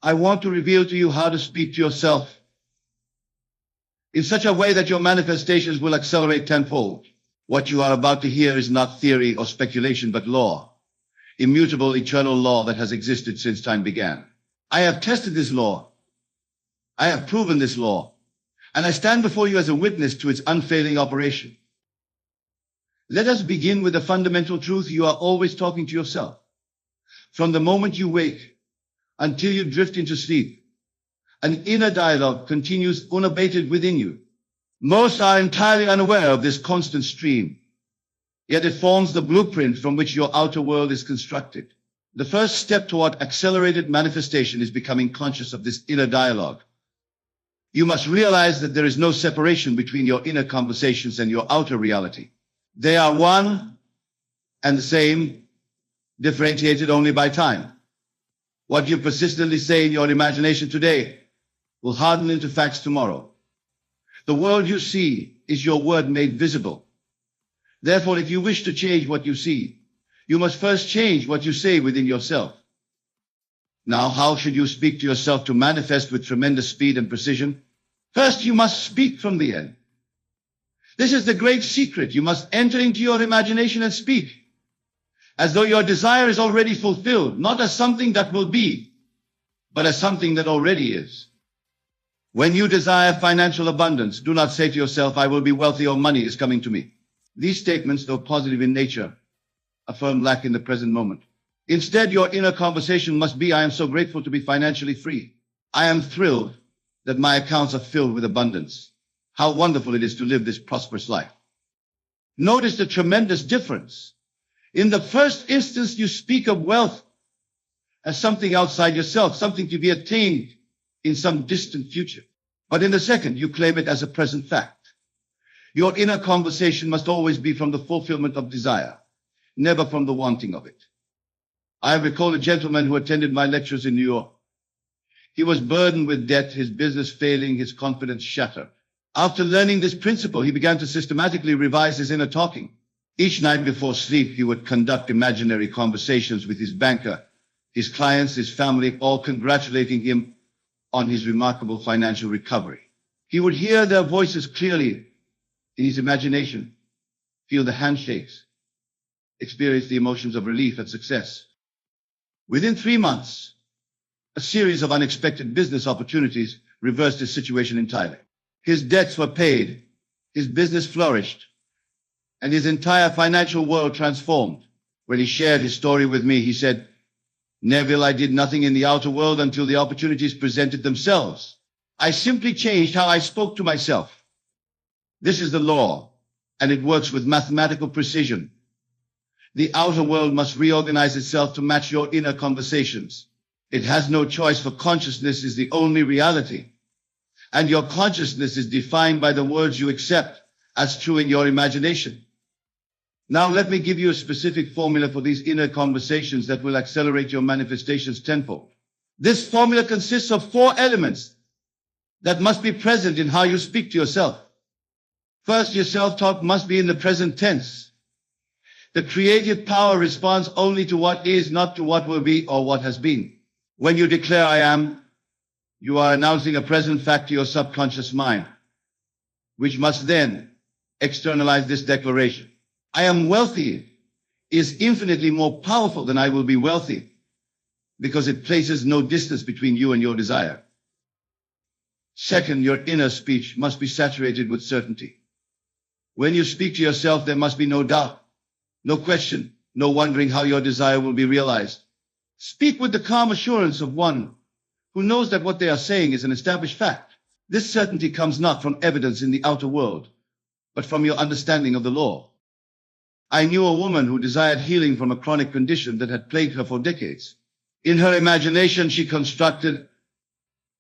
I want to reveal to you how to speak to yourself in such a way that your manifestations will accelerate tenfold. What you are about to hear is not theory or speculation, but law, immutable, eternal law that has existed since time began. I have tested this law. I have proven this law, and I stand before you as a witness to its unfailing operation. Let us begin with the fundamental truth. You are always talking to yourself. From the moment you wake until you drift into sleep, an inner dialogue continues unabated within you. Most are entirely unaware of this constant stream, yet it forms the blueprint from which your outer world is constructed. The first step toward accelerated manifestation is becoming conscious of this inner dialogue. You must realize that there is no separation between your inner conversations and your outer reality. They are one and the same, differentiated only by time. What you persistently say in your imagination today will harden into facts tomorrow. The world you see is your word made visible. Therefore, if you wish to change what you see, you must first change what you say within yourself. Now, how should you speak to yourself to manifest with tremendous speed and precision? First, you must speak from the end. This is the great secret. You must enter into your imagination and speak as though your desire is already fulfilled, not as something that will be, but as something that already is. When you desire financial abundance, do not say to yourself, I will be wealthy or money is coming to me. These statements, though positive in nature, affirm lack in the present moment. Instead, your inner conversation must be, I am so grateful to be financially free. I am thrilled that my accounts are filled with abundance. How wonderful it is to live this prosperous life. Notice the tremendous difference. In the first instance, you speak of wealth as something outside yourself, something to be attained in some distant future. But in the second, you claim it as a present fact. Your inner conversation must always be from the fulfillment of desire, never from the wanting of it. I recall a gentleman who attended my lectures in New York. He was burdened with debt, his business failing, his confidence shattered. After learning this principle, he began to systematically revise his inner talking. Each night before sleep, he would conduct imaginary conversations with his banker, his clients, his family, all congratulating him on his remarkable financial recovery. He would hear their voices clearly in his imagination, feel the handshakes, experience the emotions of relief and success. Within 3 months, a series of unexpected business opportunities reversed his situation entirely. His debts were paid, his business flourished, and his entire financial world transformed. When he shared his story with me, he said, Neville, I did nothing in the outer world until the opportunities presented themselves. I simply changed how I spoke to myself. This is the law, and it works with mathematical precision. The outer world must reorganize itself to match your inner conversations. It has no choice, for consciousness is the only reality. And your consciousness is defined by the words you accept as true in your imagination. Now let me give you a specific formula for these inner conversations that will accelerate your manifestations tenfold. This formula consists of 4 elements that must be present in how you speak to yourself. First, your self-talk must be in the present tense. The creative power responds only to what is, not to what will be or what has been. When you declare I am, you are announcing a present fact to your subconscious mind, which must then externalize this declaration. I am wealthy is infinitely more powerful than I will be wealthy, because it places no distance between you and your desire. Second, your inner speech must be saturated with certainty. When you speak to yourself, there must be no doubt, no question, no wondering how your desire will be realized. Speak with the calm assurance of one who knows that what they are saying is an established fact. This certainty comes not from evidence in the outer world, but from your understanding of the law. I knew a woman who desired healing from a chronic condition that had plagued her for decades. In her imagination, she constructed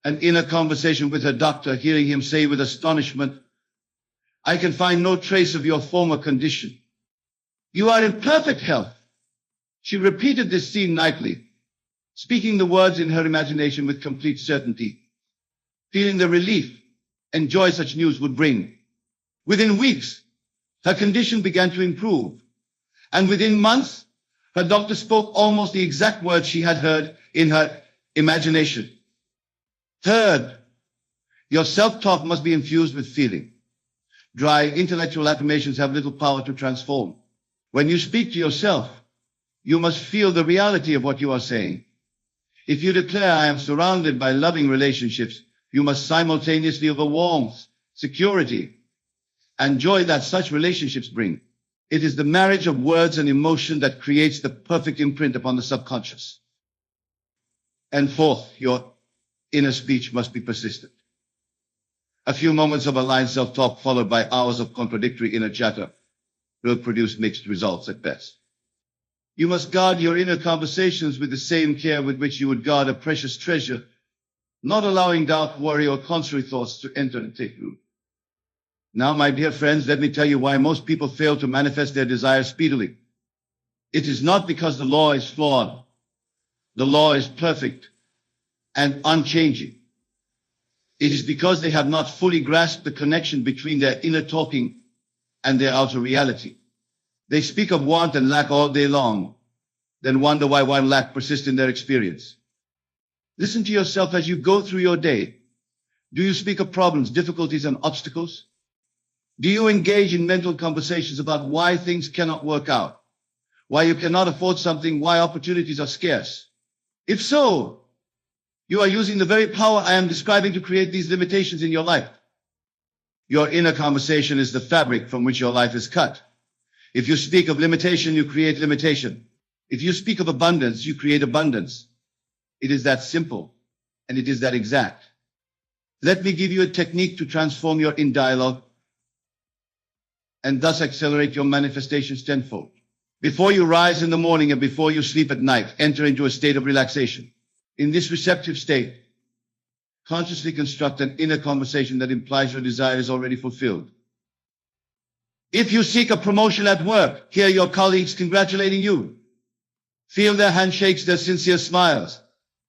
an inner conversation with her doctor, hearing him say with astonishment, I can find no trace of your former condition. You are in perfect health. She repeated this scene nightly, speaking the words in her imagination with complete certainty, feeling the relief and joy such news would bring. Within weeks, her condition began to improve, and within months, her doctor spoke almost the exact words she had heard in her imagination. Third, your self-talk must be infused with feeling. Dry intellectual affirmations have little power to transform. When you speak to yourself, you must feel the reality of what you are saying. If you declare, I am surrounded by loving relationships, you must simultaneously offer warmth, security, and joy that such relationships bring. It is the marriage of words and emotion that creates the perfect imprint upon the subconscious. And fourth, your inner speech must be persistent. A few moments of aligned self-talk followed by hours of contradictory inner chatter will produce mixed results at best. You must guard your inner conversations with the same care with which you would guard a precious treasure, not allowing doubt, worry, or contrary thoughts to enter and take root. Now, my dear friends, let me tell you why most people fail to manifest their desires speedily. It is not because the law is flawed. The law is perfect and unchanging. It is because they have not fully grasped the connection between their inner talking and their outer reality. They speak of want and lack all day long, then wonder why one lack persists in their experience. Listen to yourself as you go through your day. Do you speak of problems, difficulties, and obstacles? Do you engage in mental conversations about why things cannot work out, why you cannot afford something, why opportunities are scarce? If so, you are using the very power I am describing to create these limitations in your life. Your inner conversation is the fabric from which your life is cut. If you speak of limitation, you create limitation. If you speak of abundance, you create abundance. It is that simple, and it is that exact. Let me give you a technique to transform your inner dialogue and thus accelerate your manifestations tenfold. Before you rise in the morning and before you sleep at night, enter into a state of relaxation. In this receptive state, consciously construct an inner conversation that implies your desire is already fulfilled. If you seek a promotion at work, hear your colleagues congratulating you. Feel their handshakes, their sincere smiles.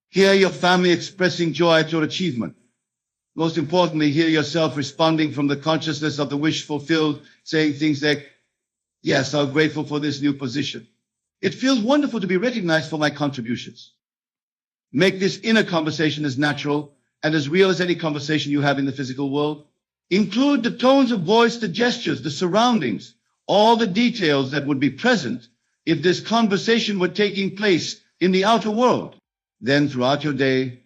Hear your family expressing joy at your achievement. Most importantly, hear yourself responding from the consciousness of the wish fulfilled, saying things like, yes, I'm grateful for this new position. It feels wonderful to be recognized for my contributions. Make this inner conversation as natural and as real as any conversation you have in the physical world. Include the tones of voice, the gestures, the surroundings, all the details that would be present if this conversation were taking place in the outer world. Then throughout your day,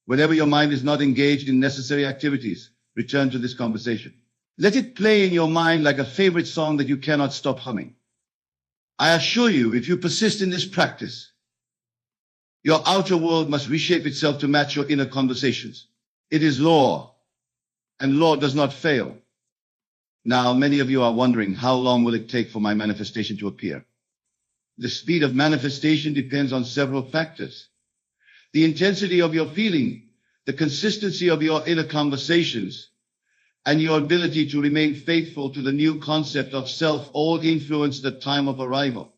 whenever your mind is not engaged in necessary activities, return to this conversation. Let it play in your mind like a favorite song that you cannot stop humming. I assure you, if you persist in this practice, your outer world must reshape itself to match your inner conversations. It is law, and law does not fail. Now, many of you are wondering, how long will it take for my manifestation to appear? The speed of manifestation depends on several factors. The intensity of your feeling, the consistency of your inner conversations, and your ability to remain faithful to the new concept of self all influence the time of arrival.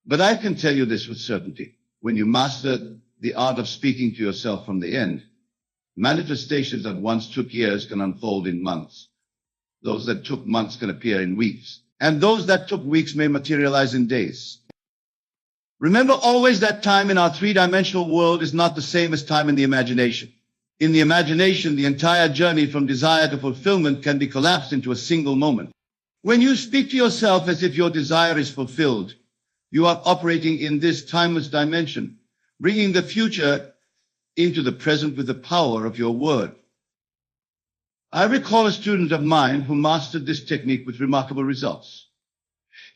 But I can tell you this with certainty. When you master the art of speaking to yourself from the end, manifestations that once took years can unfold in months. Those that took months can appear in weeks. And those that took weeks may materialize in days. Remember always that time in our three-dimensional world is not the same as time in the imagination. In the imagination, the entire journey from desire to fulfillment can be collapsed into a single moment. When you speak to yourself as if your desire is fulfilled, you are operating in this timeless dimension, bringing the future into the present with the power of your word. I recall a student of mine who mastered this technique with remarkable results.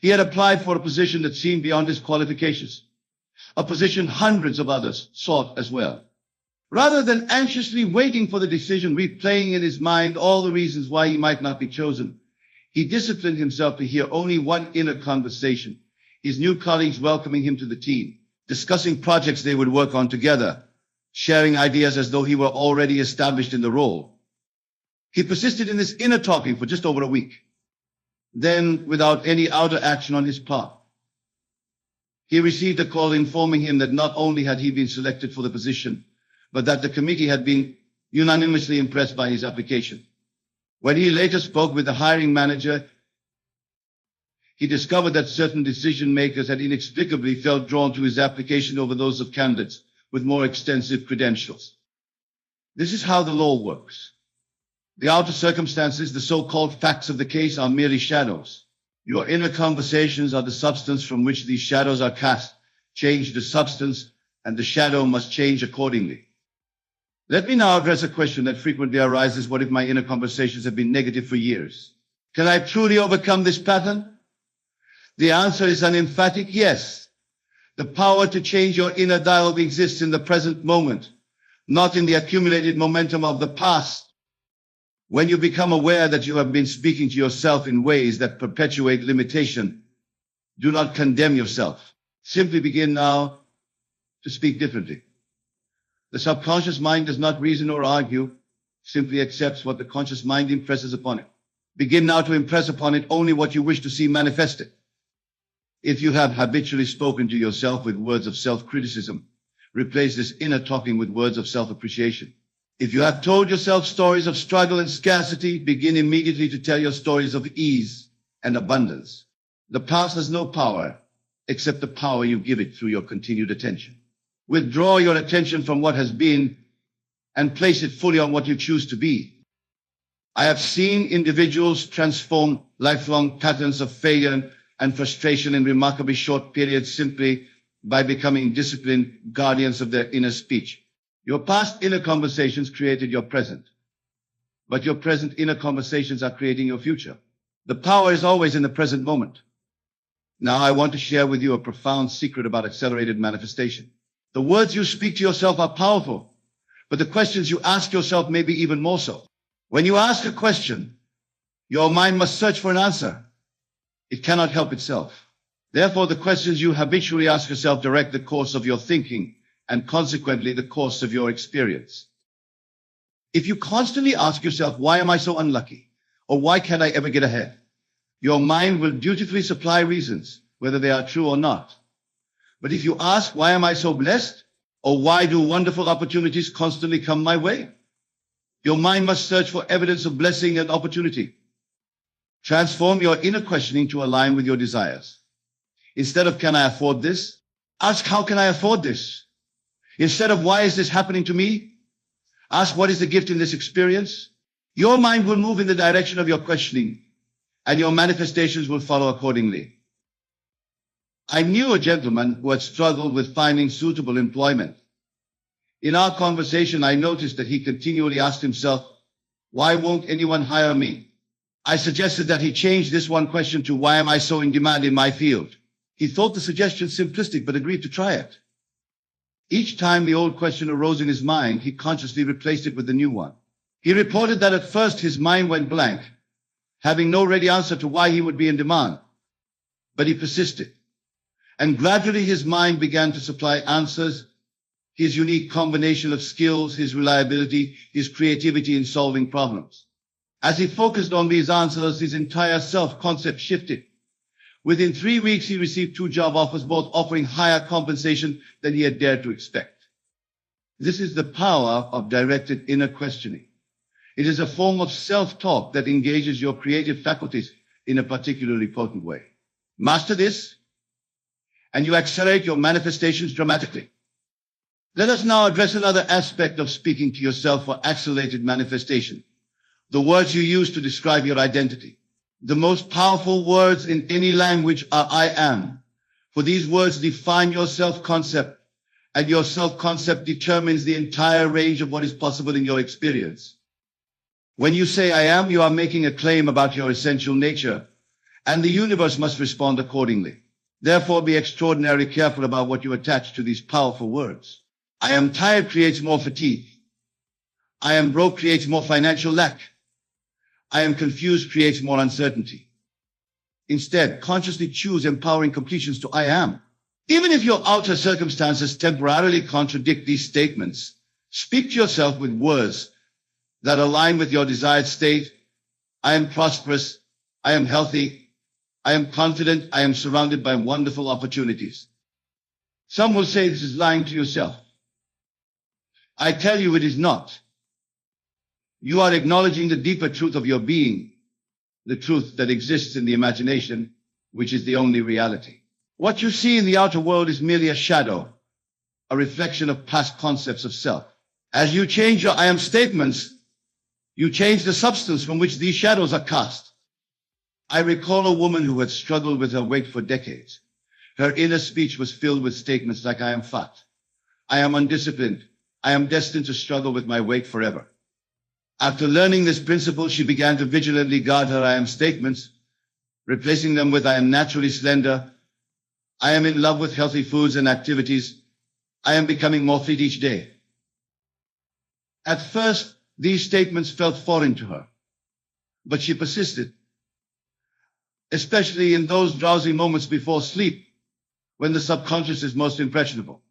He had applied for a position that seemed beyond his qualifications, a position hundreds of others sought as well. Rather than anxiously waiting for the decision, replaying in his mind all the reasons why he might not be chosen, he disciplined himself to hear only one inner conversation, his new colleagues welcoming him to the team, discussing projects they would work on together, sharing ideas as though he were already established in the role. He persisted in this inner talking for just over a week. Then, without any outer action on his part, he received a call informing him that not only had he been selected for the position, but that the committee had been unanimously impressed by his application. When he later spoke with the hiring manager, he discovered that certain decision makers had inexplicably felt drawn to his application over those of candidates with more extensive credentials. This is how the law works. The outer circumstances, the so-called facts of the case, are merely shadows. Your inner conversations are the substance from which these shadows are cast. Change the substance, and the shadow must change accordingly. Let me now address a question that frequently arises. What if my inner conversations have been negative for years? Can I truly overcome this pattern? The answer is an emphatic yes. The power to change your inner dialogue exists in the present moment, not in the accumulated momentum of the past. When you become aware that you have been speaking to yourself in ways that perpetuate limitation, do not condemn yourself. Simply begin now to speak differently. The subconscious mind does not reason or argue, simply accepts what the conscious mind impresses upon it. Begin now to impress upon it only what you wish to see manifested. If you have habitually spoken to yourself with words of self-criticism, replace this inner talking with words of self-appreciation. If you have told yourself stories of struggle and scarcity, begin immediately to tell your stories of ease and abundance. The past has no power except the power you give it through your continued attention. Withdraw your attention from what has been and place it fully on what you choose to be. I have seen individuals transform lifelong patterns of failure and frustration in remarkably short periods simply by becoming disciplined guardians of their inner speech. Your past inner conversations created your present, but your present inner conversations are creating your future. The power is always in the present moment. Now I want to share with you a profound secret about accelerated manifestation. The words you speak to yourself are powerful, but the questions you ask yourself may be even more so. When you ask a question, your mind must search for an answer. It cannot help itself. Therefore, the questions you habitually ask yourself direct the course of your thinking and consequently the course of your experience. If you constantly ask yourself, why am I so unlucky? Or why can't I ever get ahead? Your mind will dutifully supply reasons, whether they are true or not. But if you ask, why am I so blessed? Or why do wonderful opportunities constantly come my way? Your mind must search for evidence of blessing and opportunity. Transform your inner questioning to align with your desires. Instead of, can I afford this? Ask, how can I afford this? Instead of, why is this happening to me? Ask, what is the gift in this experience? Your mind will move in the direction of your questioning, and your manifestations will follow accordingly. I knew a gentleman who had struggled with finding suitable employment. In our conversation, I noticed that he continually asked himself, why won't anyone hire me? I suggested that he change this one question to, why am I so in demand in my field? He thought the suggestion simplistic, but agreed to try it. Each time the old question arose in his mind, he consciously replaced it with the new one. He reported that at first his mind went blank, having no ready answer to why he would be in demand. But he persisted, and gradually his mind began to supply answers. His unique combination of skills, his reliability, his creativity in solving problems. As he focused on these answers, his entire self-concept shifted. Within 3 weeks, he received 2 job offers, both offering higher compensation than he had dared to expect. This is the power of directed inner questioning. It is a form of self-talk that engages your creative faculties in a particularly potent way. Master this, and you accelerate your manifestations dramatically. Let us now address another aspect of speaking to yourself for accelerated manifestation. The words you use to describe your identity. The most powerful words in any language are I am. For these words define your self-concept, and your self-concept determines the entire range of what is possible in your experience. When you say I am, you are making a claim about your essential nature, and the universe must respond accordingly. Therefore, be extraordinarily careful about what you attach to these powerful words. I am tired creates more fatigue. I am broke creates more financial lack. I am confused creates more uncertainty. Instead, consciously choose empowering completions to I am. Even if your outer circumstances temporarily contradict these statements, speak to yourself with words that align with your desired state. I am prosperous. I am healthy. I am confident. I am surrounded by wonderful opportunities. Some will say this is lying to yourself. I tell you it is not. You are acknowledging the deeper truth of your being, the truth that exists in the imagination, which is the only reality. What you see in the outer world is merely a shadow, a reflection of past concepts of self. As you change your I am statements, you change the substance from which these shadows are cast. I recall a woman who had struggled with her weight for decades. Her inner speech was filled with statements like, I am fat, I am undisciplined, I am destined to struggle with my weight forever. After learning this principle, she began to vigilantly guard her I am statements, replacing them with I am naturally slender, I am in love with healthy foods and activities, I am becoming more fit each day. At first, these statements felt foreign to her, but she persisted, especially in those drowsy moments before sleep, when the subconscious is most impressionable.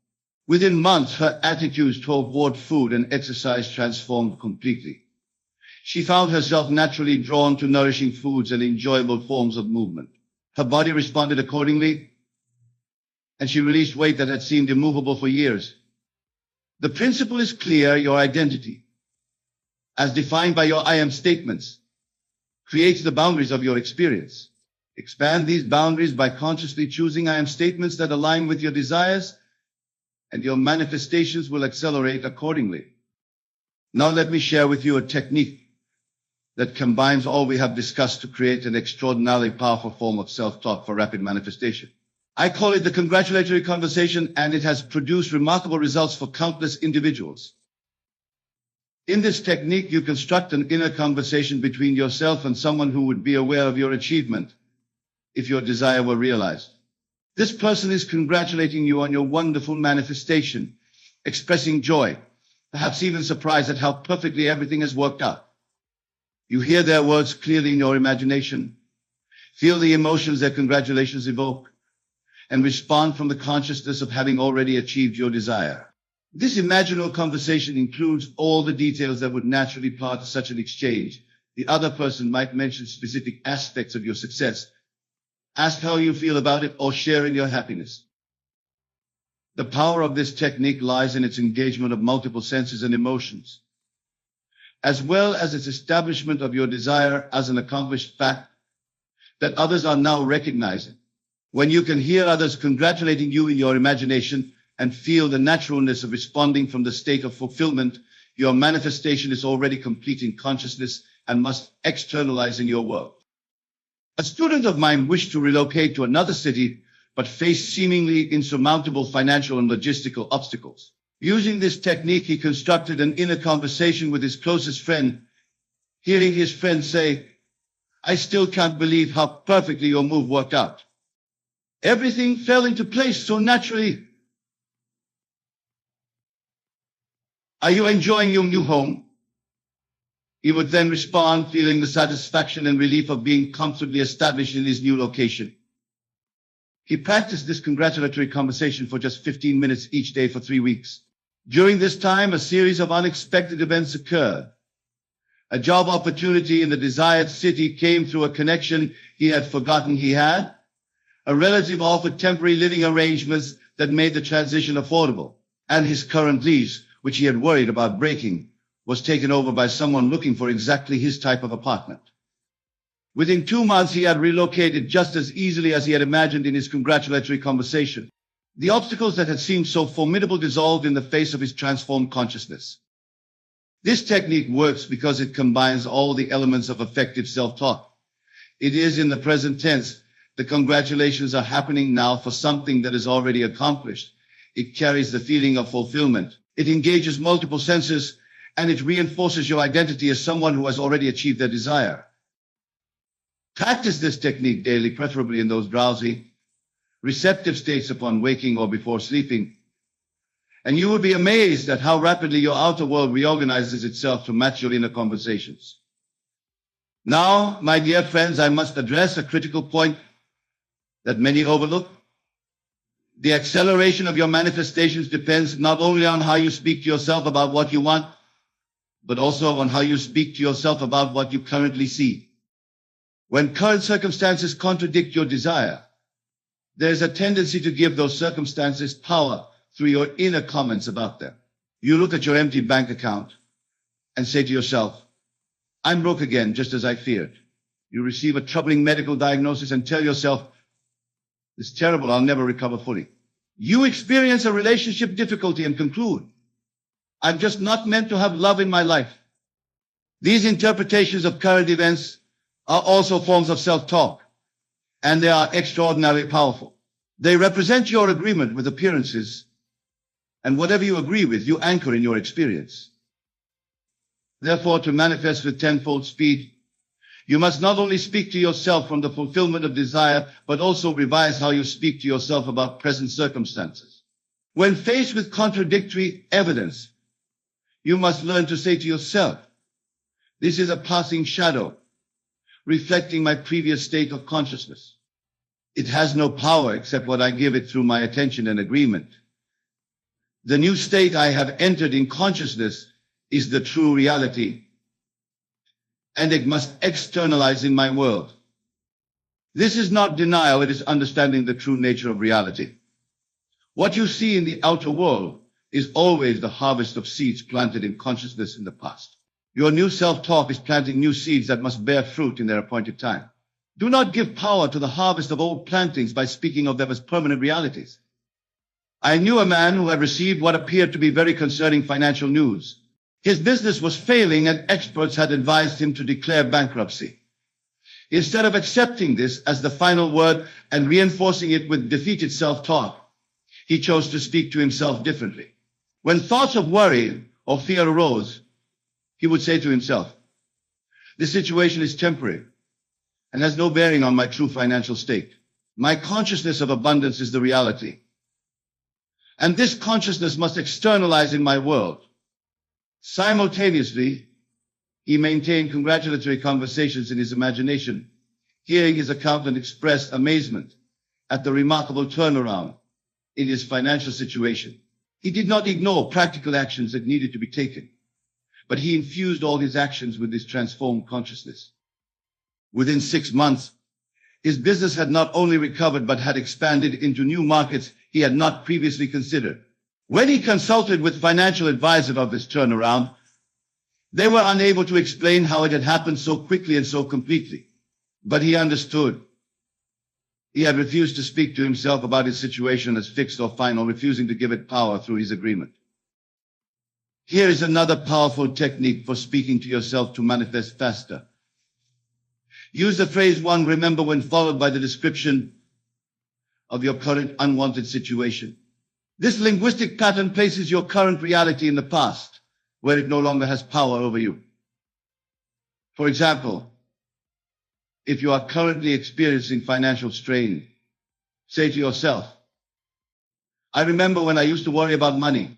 Within months, her attitudes toward food and exercise transformed completely. She found herself naturally drawn to nourishing foods and enjoyable forms of movement. Her body responded accordingly, and she released weight that had seemed immovable for years. The principle is clear: your identity, as defined by your I am statements, creates the boundaries of your experience. Expand these boundaries by consciously choosing I am statements that align with your desires, and your manifestations will accelerate accordingly. Now let me share with you a technique that combines all we have discussed to create an extraordinarily powerful form of self-talk for rapid manifestation. I call it the congratulatory conversation, and it has produced remarkable results for countless individuals. In this technique, you construct an inner conversation between yourself and someone who would be aware of your achievement if your desire were realized. This person is congratulating you on your wonderful manifestation, expressing joy, perhaps even surprised at how perfectly everything has worked out. You hear their words clearly in your imagination, feel the emotions their congratulations evoke, and respond from the consciousness of having already achieved your desire. This imaginal conversation includes all the details that would naturally part of such an exchange. The other person might mention specific aspects of your success, ask how you feel about it, or share in your happiness. The power of this technique lies in its engagement of multiple senses and emotions, as well as its establishment of your desire as an accomplished fact that others are now recognizing. When you can hear others congratulating you in your imagination and feel the naturalness of responding from the state of fulfillment, your manifestation is already complete in consciousness and must externalize in your world. A student of mine wished to relocate to another city, but faced seemingly insurmountable financial and logistical obstacles. Using this technique, he constructed an inner conversation with his closest friend, hearing his friend say, I still can't believe how perfectly your move worked out. Everything fell into place so naturally. Are you enjoying your new home? He would then respond, feeling the satisfaction and relief of being comfortably established in his new location. He practiced this congratulatory conversation for just 15 minutes each day for 3 weeks. During this time, a series of unexpected events occurred. A job opportunity in the desired city came through a connection he had forgotten he had. A relative offered temporary living arrangements that made the transition affordable. And his current lease, which he had worried about breaking, was taken over by someone looking for exactly his type of apartment. Within 2 months, he had relocated just as easily as he had imagined in his congratulatory conversation. The obstacles that had seemed so formidable dissolved in the face of his transformed consciousness. This technique works because it combines all the elements of effective self-talk. It is in the present tense. The congratulations are happening now for something that is already accomplished. It carries the feeling of fulfillment. It engages multiple senses, and it reinforces your identity as someone who has already achieved their desire. Practice this technique daily, preferably in those drowsy, receptive states upon waking or before sleeping, and you will be amazed at how rapidly your outer world reorganizes itself to match your inner conversations. Now, my dear friends, I must address a critical point that many overlook. The acceleration of your manifestations depends not only on how you speak to yourself about what you want, but also on how you speak to yourself about what you currently see. When current circumstances contradict your desire, there is a tendency to give those circumstances power through your inner comments about them. You look at your empty bank account and say to yourself, I'm broke again, just as I feared. You receive a troubling medical diagnosis and tell yourself, it's terrible, I'll never recover fully. You experience a relationship difficulty and conclude, I'm just not meant to have love in my life. These interpretations of current events are also forms of self-talk, and they are extraordinarily powerful. They represent your agreement with appearances, and whatever you agree with, you anchor in your experience. Therefore, to manifest with tenfold speed, you must not only speak to yourself from the fulfillment of desire, but also revise how you speak to yourself about present circumstances. When faced with contradictory evidence, you must learn to say to yourself, "This is a passing shadow, reflecting my previous state of consciousness. It has no power except what I give it through my attention and agreement. The new state I have entered in consciousness is the true reality, and it must externalize in my world." This is not denial, it is understanding the true nature of reality. What you see in the outer world is always the harvest of seeds planted in consciousness in the past. Your new self-talk is planting new seeds that must bear fruit in their appointed time. Do not give power to the harvest of old plantings by speaking of them as permanent realities. I knew a man who had received what appeared to be very concerning financial news. His business was failing and experts had advised him to declare bankruptcy. Instead of accepting this as the final word and reinforcing it with defeated self-talk, he chose to speak to himself differently. When thoughts of worry or fear arose, he would say to himself, "This situation is temporary and has no bearing on my true financial state. My consciousness of abundance is the reality, and this consciousness must externalize in my world." Simultaneously, he maintained congratulatory conversations in his imagination, hearing his accountant express amazement at the remarkable turnaround in his financial situation. He did not ignore practical actions that needed to be taken, but he infused all his actions with this transformed consciousness. Within 6 months, his business had not only recovered, but had expanded into new markets he had not previously considered. When he consulted with financial advisors of this turnaround, they were unable to explain how it had happened so quickly and so completely. But he understood. He had refused to speak to himself about his situation as fixed or final, refusing to give it power through his agreement. Here is another powerful technique for speaking to yourself to manifest faster. Use the phrase "one remember" when followed by the description of your current unwanted situation. This linguistic pattern places your current reality in the past, where it no longer has power over you. For example, if you are currently experiencing financial strain, say to yourself, "I remember when I used to worry about money.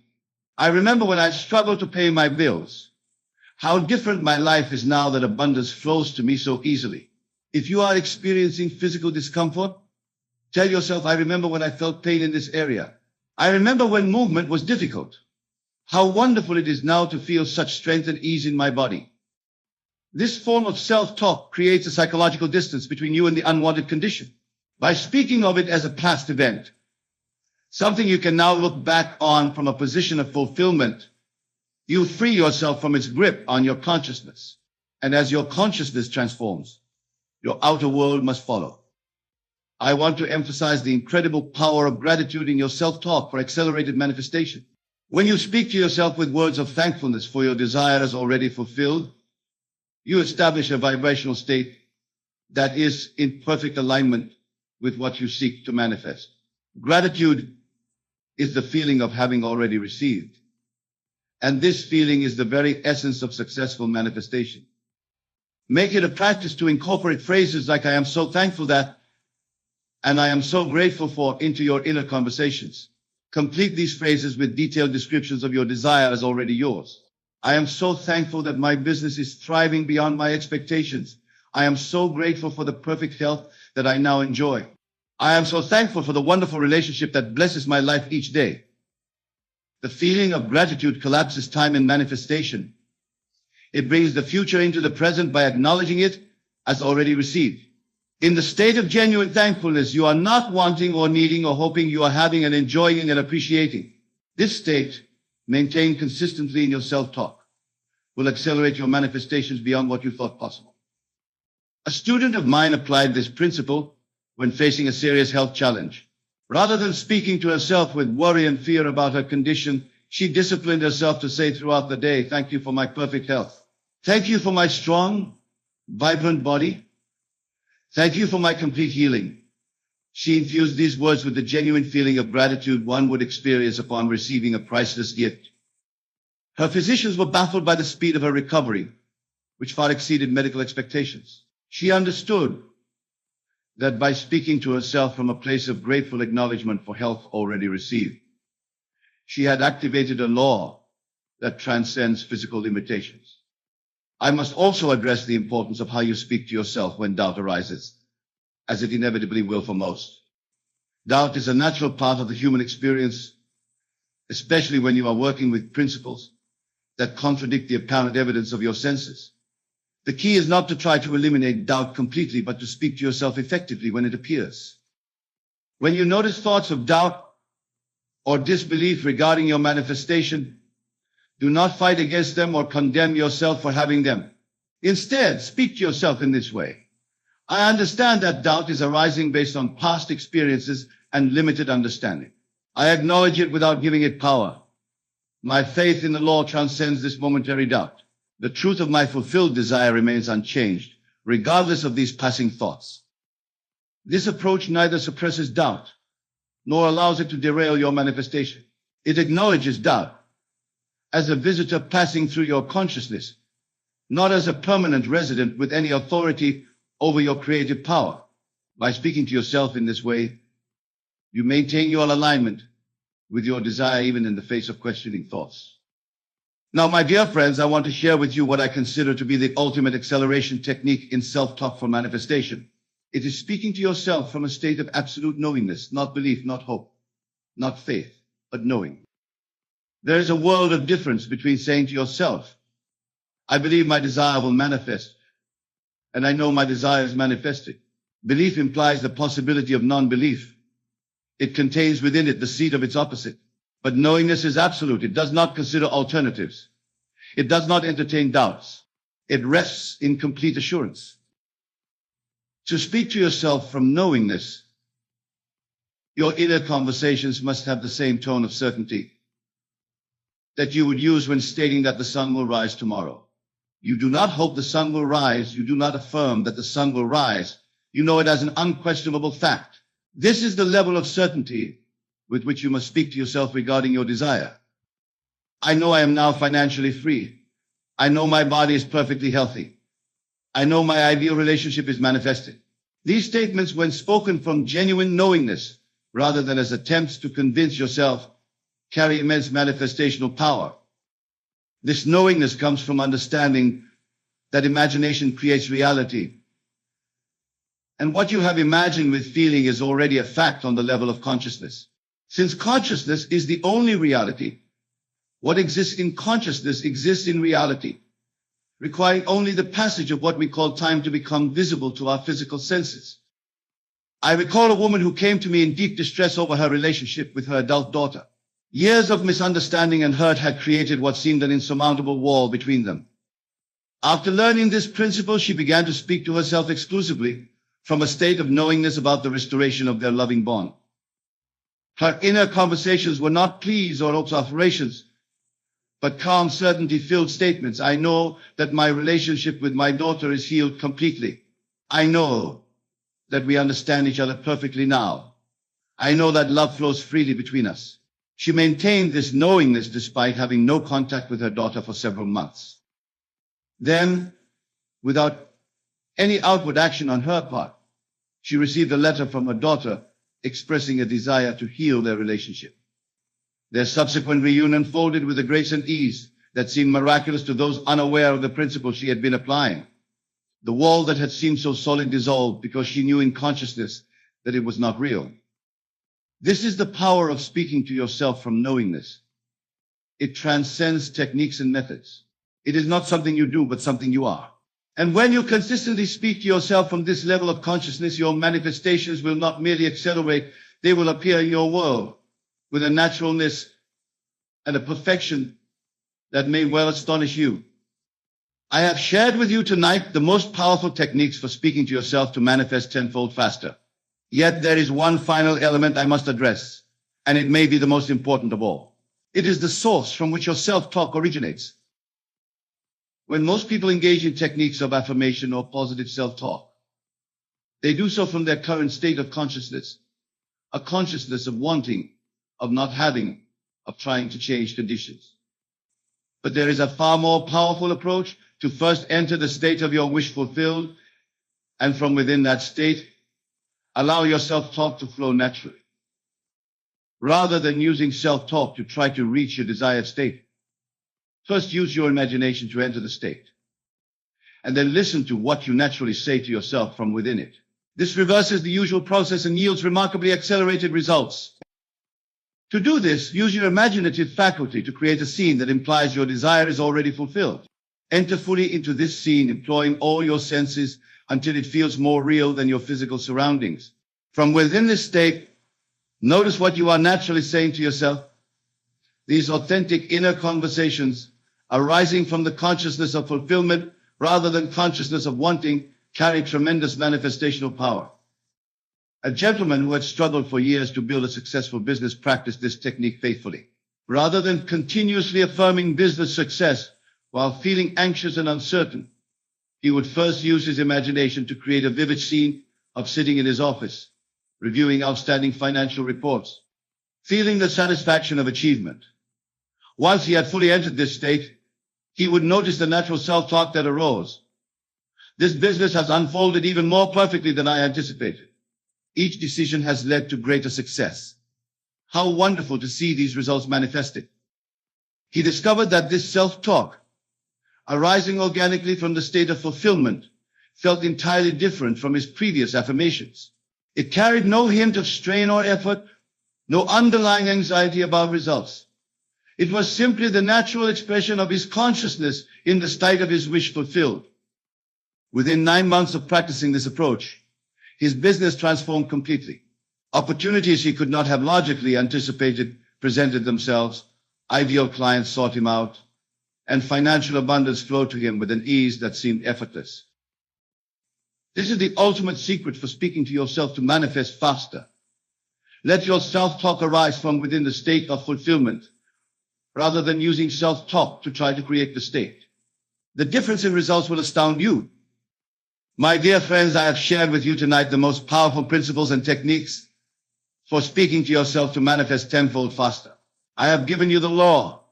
I remember when I struggled to pay my bills. How different my life is now that abundance flows to me so easily." If you are experiencing physical discomfort, tell yourself, "I remember when I felt pain in this area. I remember when movement was difficult. How wonderful it is now to feel such strength and ease in my body." This form of self-talk creates a psychological distance between you and the unwanted condition. By speaking of it as a past event, something you can now look back on from a position of fulfillment, you free yourself from its grip on your consciousness. And as your consciousness transforms, your outer world must follow. I want to emphasize the incredible power of gratitude in your self-talk for accelerated manifestation. When you speak to yourself with words of thankfulness for your desire as already fulfilled, you establish a vibrational state that is in perfect alignment with what you seek to manifest. Gratitude is the feeling of having already received, and this feeling is the very essence of successful manifestation. Make it a practice to incorporate phrases like "I am so thankful that," and "I am so grateful for" into your inner conversations. Complete these phrases with detailed descriptions of your desire as already yours. "I am so thankful that my business is thriving beyond my expectations. I am so grateful for the perfect health that I now enjoy. I am so thankful for the wonderful relationship that blesses my life each day." The feeling of gratitude collapses time and manifestation. It brings the future into the present by acknowledging it as already received. In the state of genuine thankfulness, you are not wanting or needing or hoping, you are having and enjoying and appreciating. This state, maintained consistently in your self-talk, will accelerate your manifestations beyond what you thought possible. A student of mine applied this principle when facing a serious health challenge. Rather than speaking to herself with worry and fear about her condition, She disciplined herself to say throughout the day, "Thank you for my perfect health. Thank you for my strong, vibrant body. Thank you for my complete healing." She infused these words with the genuine feeling of gratitude one would experience upon receiving a priceless gift. Her physicians were baffled by the speed of her recovery, which far exceeded medical expectations. She understood that by speaking to herself from a place of grateful acknowledgement for health already received, she had activated a law that transcends physical limitations. I must also address the importance of how you speak to yourself when doubt arises, as it inevitably will for most. Doubt is a natural part of the human experience, especially when you are working with principles that contradict the apparent evidence of your senses. The key is not to try to eliminate doubt completely, but to speak to yourself effectively when it appears. When you notice thoughts of doubt or disbelief regarding your manifestation, do not fight against them or condemn yourself for having them. Instead, speak to yourself in this way. I understand that doubt is arising based on past experiences and limited understanding. I acknowledge it without giving it power. My faith in the law transcends this momentary doubt. The truth of my fulfilled desire remains unchanged, regardless of these passing thoughts. This approach neither suppresses doubt, nor allows it to derail your manifestation. It acknowledges doubt as a visitor passing through your consciousness, not as a permanent resident with any authority over your creative power. By speaking to yourself in this way, you maintain your alignment with your desire even in the face of questioning thoughts. Now, my dear friends, I want to share with you what I consider to be the ultimate acceleration technique in self-talk for manifestation. It is speaking to yourself from a state of absolute knowingness, not belief, not hope, not faith, but knowing. There is a world of difference between saying to yourself, "I believe my desire will manifest," and "I know my desire is manifested." Belief implies the possibility of non-belief. It contains within it the seed of its opposite. But knowingness is absolute. It does not consider alternatives. It does not entertain doubts. It rests in complete assurance. To speak to yourself from knowingness, your inner conversations must have the same tone of certainty that you would use when stating that the sun will rise tomorrow. You do not hope the sun will rise. You do not affirm that the sun will rise. You know it as an unquestionable fact. This is the level of certainty with which you must speak to yourself regarding your desire. I know I am now financially free. I know my body is perfectly healthy. I know my ideal relationship is manifested. These statements, when spoken from genuine knowingness, rather than as attempts to convince yourself, carry immense manifestational power. This knowingness comes from understanding that imagination creates reality. And what you have imagined with feeling is already a fact on the level of consciousness. Since consciousness is the only reality, what exists in consciousness exists in reality, requiring only the passage of what we call time to become visible to our physical senses. I recall a woman who came to me in deep distress over her relationship with her adult daughter. Years of misunderstanding and hurt had created what seemed an insurmountable wall between them. After learning this principle, she began to speak to herself exclusively from a state of knowingness about the restoration of their loving bond. Her inner conversations were not pleas or affirmations, but calm, certainty-filled statements. I know that my relationship with my daughter is healed completely. I know that we understand each other perfectly now. I know that love flows freely between us. She maintained this knowingness despite having no contact with her daughter for several months. Then, without any outward action on her part, she received a letter from her daughter expressing a desire to heal their relationship. Their subsequent reunion unfolded with a grace and ease that seemed miraculous to those unaware of the principle she had been applying. The wall that had seemed so solid dissolved because she knew in consciousness that it was not real. This is the power of speaking to yourself from knowingness. It transcends techniques and methods. It is not something you do, but something you are. And when you consistently speak to yourself from this level of consciousness, your manifestations will not merely accelerate, they will appear in your world with a naturalness and a perfection that may well astonish you. I have shared with you tonight the most powerful techniques for speaking to yourself to manifest tenfold faster. Yet there is one final element I must address, and it may be the most important of all. It is the source from which your self-talk originates. When most people engage in techniques of affirmation or positive self-talk, they do so from their current state of consciousness, a consciousness of wanting, of not having, of trying to change conditions. But there is a far more powerful approach to first enter the state of your wish fulfilled, and from within that state, allow your self-talk to flow naturally. Rather than using self-talk to try to reach your desired state, first use your imagination to enter the state, and then listen to what you naturally say to yourself from within it. This reverses the usual process and yields remarkably accelerated results. To do this, use your imaginative faculty to create a scene that implies your desire is already fulfilled. Enter fully into this scene, employing all your senses until it feels more real than your physical surroundings. From within this state, notice what you are naturally saying to yourself. These authentic inner conversations, arising from the consciousness of fulfillment rather than consciousness of wanting, carry tremendous manifestational power. A gentleman who had struggled for years to build a successful business practiced this technique faithfully. Rather than continuously affirming business success while feeling anxious and uncertain, he would first use his imagination to create a vivid scene of sitting in his office, reviewing outstanding financial reports, feeling the satisfaction of achievement. Once he had fully entered this state, he would notice the natural self-talk that arose. This business has unfolded even more perfectly than I anticipated. Each decision has led to greater success. How wonderful to see these results manifested. He discovered that this self-talk, arising organically from the state of fulfillment, felt entirely different from his previous affirmations. It carried no hint of strain or effort, no underlying anxiety about results. It was simply the natural expression of his consciousness in the state of his wish fulfilled. Within 9 months of practicing this approach, his business transformed completely. Opportunities he could not have logically anticipated presented themselves, ideal clients sought him out, and financial abundance flowed to him with an ease that seemed effortless. This is the ultimate secret for speaking to yourself to manifest faster. Let your self-talk arise from within the state of fulfillment, rather than using self-talk to try to create the state. The difference in results will astound you. My dear friends, I have shared with you tonight the most powerful principles and techniques for speaking to yourself to manifest tenfold faster. I have given you the law,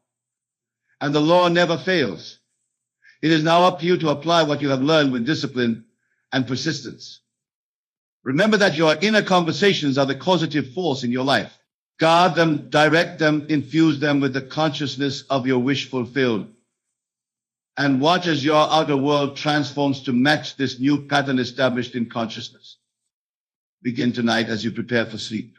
and the law never fails. It is now up to you to apply what you have learned with discipline and persistence. Remember that your inner conversations are the causative force in your life. Guard them, direct them, infuse them with the consciousness of your wish fulfilled. And watch as your outer world transforms to match this new pattern established in consciousness. Begin tonight as you prepare for sleep.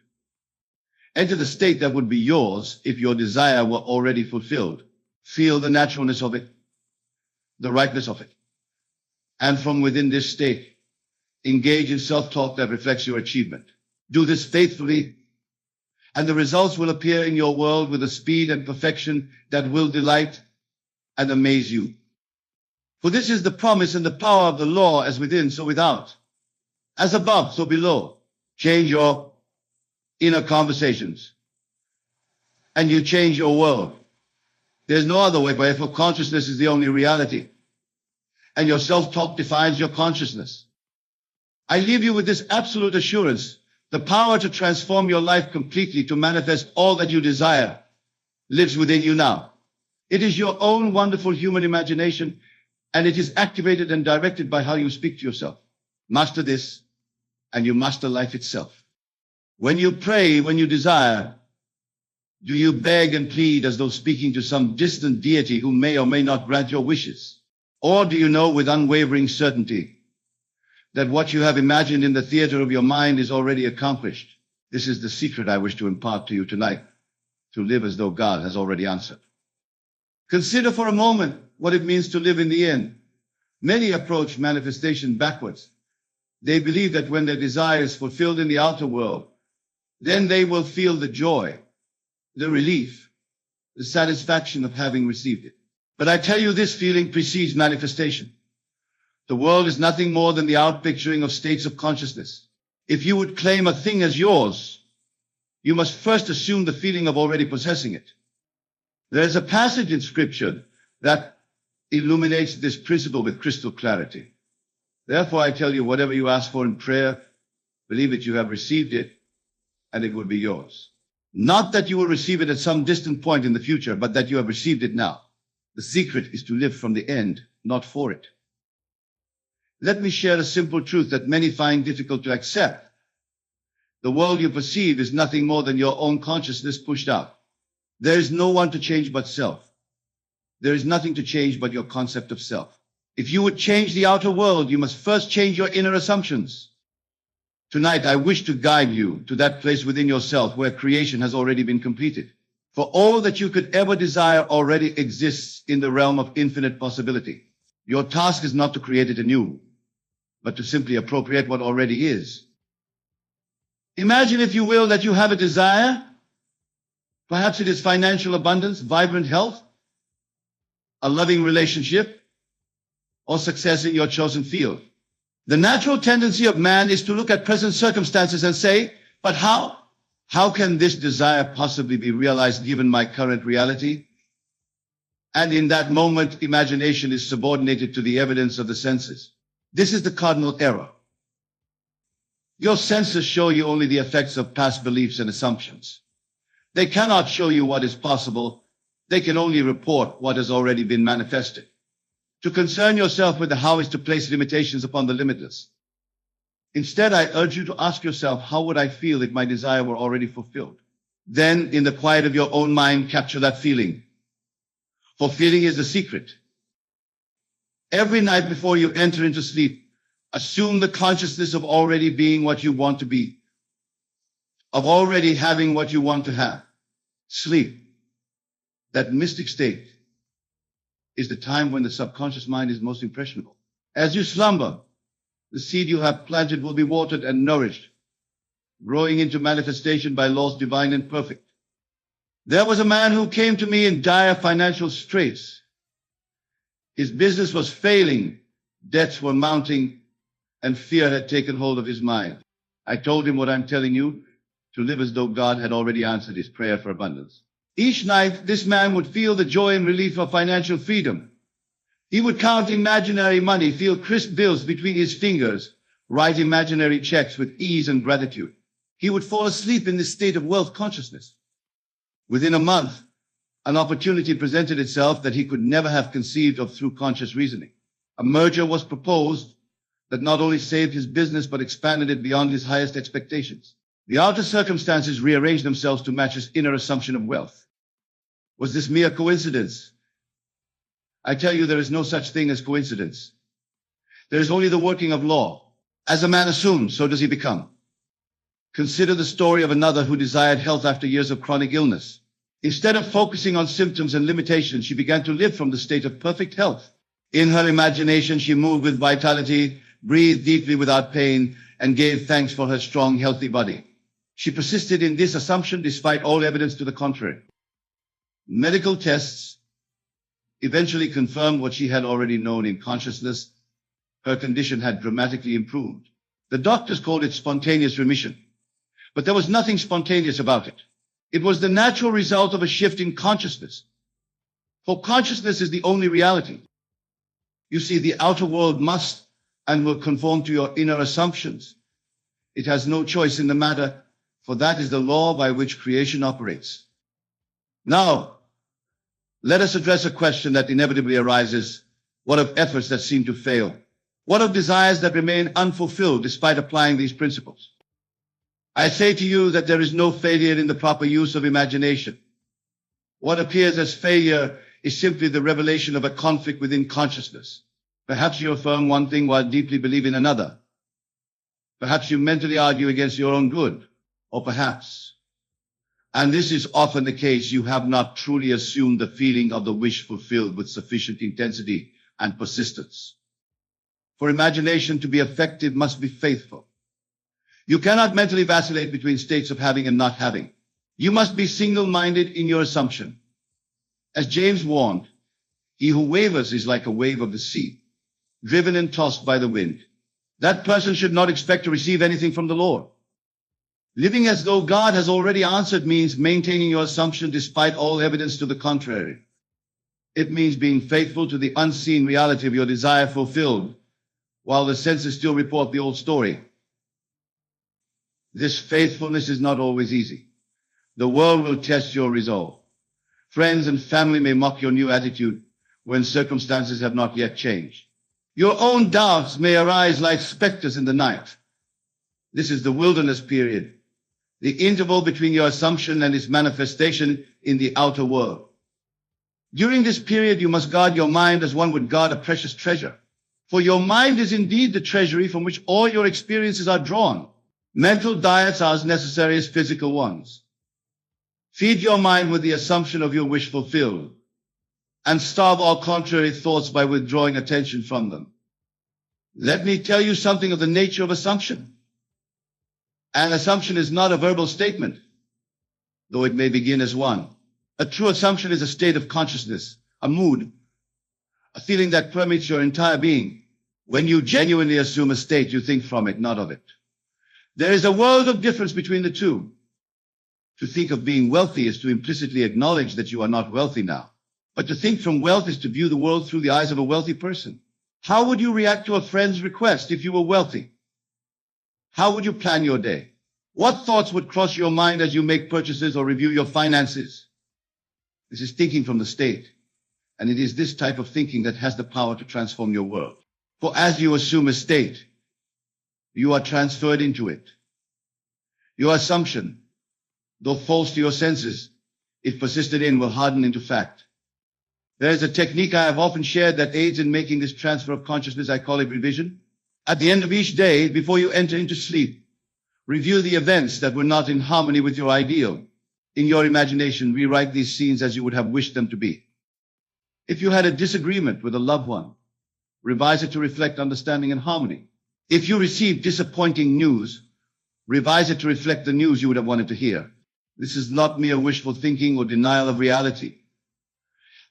Enter the state that would be yours if your desire were already fulfilled. Feel the naturalness of it, the rightness of it. And from within this state, engage in self-talk that reflects your achievement. Do this faithfully, and the results will appear in your world with a speed and perfection that will delight and amaze you. For this is the promise and the power of the law, as within, so without. As above, so below. Change your inner conversations, and you change your world. There's no other way, for consciousness is the only reality, and your self-talk defines your consciousness. I leave you with this absolute assurance: the power to transform your life completely, to manifest all that you desire, lives within you now. It is your own wonderful human imagination, and it is activated and directed by how you speak to yourself. Master this, and you master life itself. When you pray, when you desire, do you beg and plead as though speaking to some distant deity who may or may not grant your wishes? Or do you know with unwavering certainty that what you have imagined in the theater of your mind is already accomplished? This is the secret I wish to impart to you tonight, to live as though God has already answered. Consider for a moment what it means to live in the end. Many approach manifestation backwards. They believe that when their desire is fulfilled in the outer world, then they will feel the joy, the relief, the satisfaction of having received it. But I tell you, this feeling precedes manifestation. The world is nothing more than the outpicturing of states of consciousness. If you would claim a thing as yours, you must first assume the feeling of already possessing it. There's a passage in Scripture that illuminates this principle with crystal clarity. Therefore, I tell you, whatever you ask for in prayer, believe that you have received it, and it will be yours. Not that you will receive it at some distant point in the future, but that you have received it now. The secret is to live from the end, not for it. Let me share a simple truth that many find difficult to accept. The world you perceive is nothing more than your own consciousness pushed out. There is no one to change but self. There is nothing to change but your concept of self. If you would change the outer world, you must first change your inner assumptions. Tonight, I wish to guide you to that place within yourself where creation has already been completed. For all that you could ever desire already exists in the realm of infinite possibility. Your task is not to create it anew, but to simply appropriate what already is. Imagine, if you will, that you have a desire. Perhaps it is financial abundance, vibrant health, a loving relationship, or success in your chosen field. The natural tendency of man is to look at present circumstances and say, but how? How can this desire possibly be realized given my current reality? And in that moment, imagination is subordinated to the evidence of the senses. This is the cardinal error. Your senses show you only the effects of past beliefs and assumptions. They cannot show you what is possible. They can only report what has already been manifested. To concern yourself with the how is to place limitations upon the limitless. Instead, I urge you to ask yourself, how would I feel if my desire were already fulfilled? Then, in the quiet of your own mind, capture that feeling. For feeling is the secret. Every night before you enter into sleep, assume the consciousness of already being what you want to be, of already having what you want to have. Sleep, that mystic state, is the time when the subconscious mind is most impressionable. As you slumber, the seed you have planted will be watered and nourished, growing into manifestation by laws divine and perfect. There was a man who came to me in dire financial straits. His business was failing, debts were mounting, and fear had taken hold of his mind. I told him what I'm telling you, to live as though God had already answered his prayer for abundance. Each night, this man would feel the joy and relief of financial freedom. He would count imaginary money, feel crisp bills between his fingers, write imaginary checks with ease and gratitude. He would fall asleep in this state of wealth consciousness. Within a month, an opportunity presented itself that he could never have conceived of through conscious reasoning. A merger was proposed that not only saved his business but expanded it beyond his highest expectations. The outer circumstances rearranged themselves to match his inner assumption of wealth. Was this mere coincidence? I tell you, there is no such thing as coincidence. There is only the working of law. As a man assumes, so does he become. Consider the story of another who desired health after years of chronic illness. Instead of focusing on symptoms and limitations, she began to live from the state of perfect health. In her imagination, she moved with vitality, breathed deeply without pain, and gave thanks for her strong, healthy body. She persisted in this assumption despite all evidence to the contrary. Medical tests eventually confirmed what she had already known in consciousness. Her condition had dramatically improved. The doctors called it spontaneous remission. But there was nothing spontaneous about it. It was the natural result of a shift in consciousness. For consciousness is the only reality. You see, the outer world must and will conform to your inner assumptions. It has no choice in the matter, for that is the law by which creation operates. Now, let us address a question that inevitably arises. What of efforts that seem to fail? What of desires that remain unfulfilled despite applying these principles? I say to you that there is no failure in the proper use of imagination. What appears as failure is simply the revelation of a conflict within consciousness. Perhaps you affirm one thing while deeply believing another. Perhaps you mentally argue against your own good. Or perhaps, and this is often the case, you have not truly assumed the feeling of the wish fulfilled with sufficient intensity and persistence. For imagination to be effective must be faithful. You cannot mentally vacillate between states of having and not having. You must be single-minded in your assumption. As James warned, he who wavers is like a wave of the sea, driven and tossed by the wind. That person should not expect to receive anything from the Lord. Living as though God has already answered means maintaining your assumption despite all evidence to the contrary. It means being faithful to the unseen reality of your desire fulfilled, while the senses still report the old story. This faithfulness is not always easy. The world will test your resolve. Friends and family may mock your new attitude when circumstances have not yet changed. Your own doubts may arise like specters in the night. This is the wilderness period, the interval between your assumption and its manifestation in the outer world. During this period, you must guard your mind as one would guard a precious treasure. For your mind is indeed the treasury from which all your experiences are drawn. Mental diets are as necessary as physical ones. Feed your mind with the assumption of your wish fulfilled, and starve all contrary thoughts by withdrawing attention from them. Let me tell you something of the nature of assumption. An assumption is not a verbal statement, though it may begin as one. A true assumption is a state of consciousness, a mood, a feeling that permeates your entire being. When you genuinely assume a state, you think from it, not of it. There is a world of difference between the two. To think of being wealthy is to implicitly acknowledge that you are not wealthy now. But to think from wealth is to view the world through the eyes of a wealthy person. How would you react to a friend's request if you were wealthy? How would you plan your day? What thoughts would cross your mind as you make purchases or review your finances? This is thinking from the state, and it is this type of thinking that has the power to transform your world. For as you assume a state, you are transferred into it. Your assumption, though false to your senses, if persisted in, will harden into fact. There is a technique I have often shared that aids in making this transfer of consciousness. I call it revision. At the end of each day, before you enter into sleep, review the events that were not in harmony with your ideal. In your imagination, rewrite these scenes as you would have wished them to be. If you had a disagreement with a loved one, revise it to reflect understanding and harmony. If you received disappointing news, revise it to reflect the news you would have wanted to hear. This is not mere wishful thinking or denial of reality.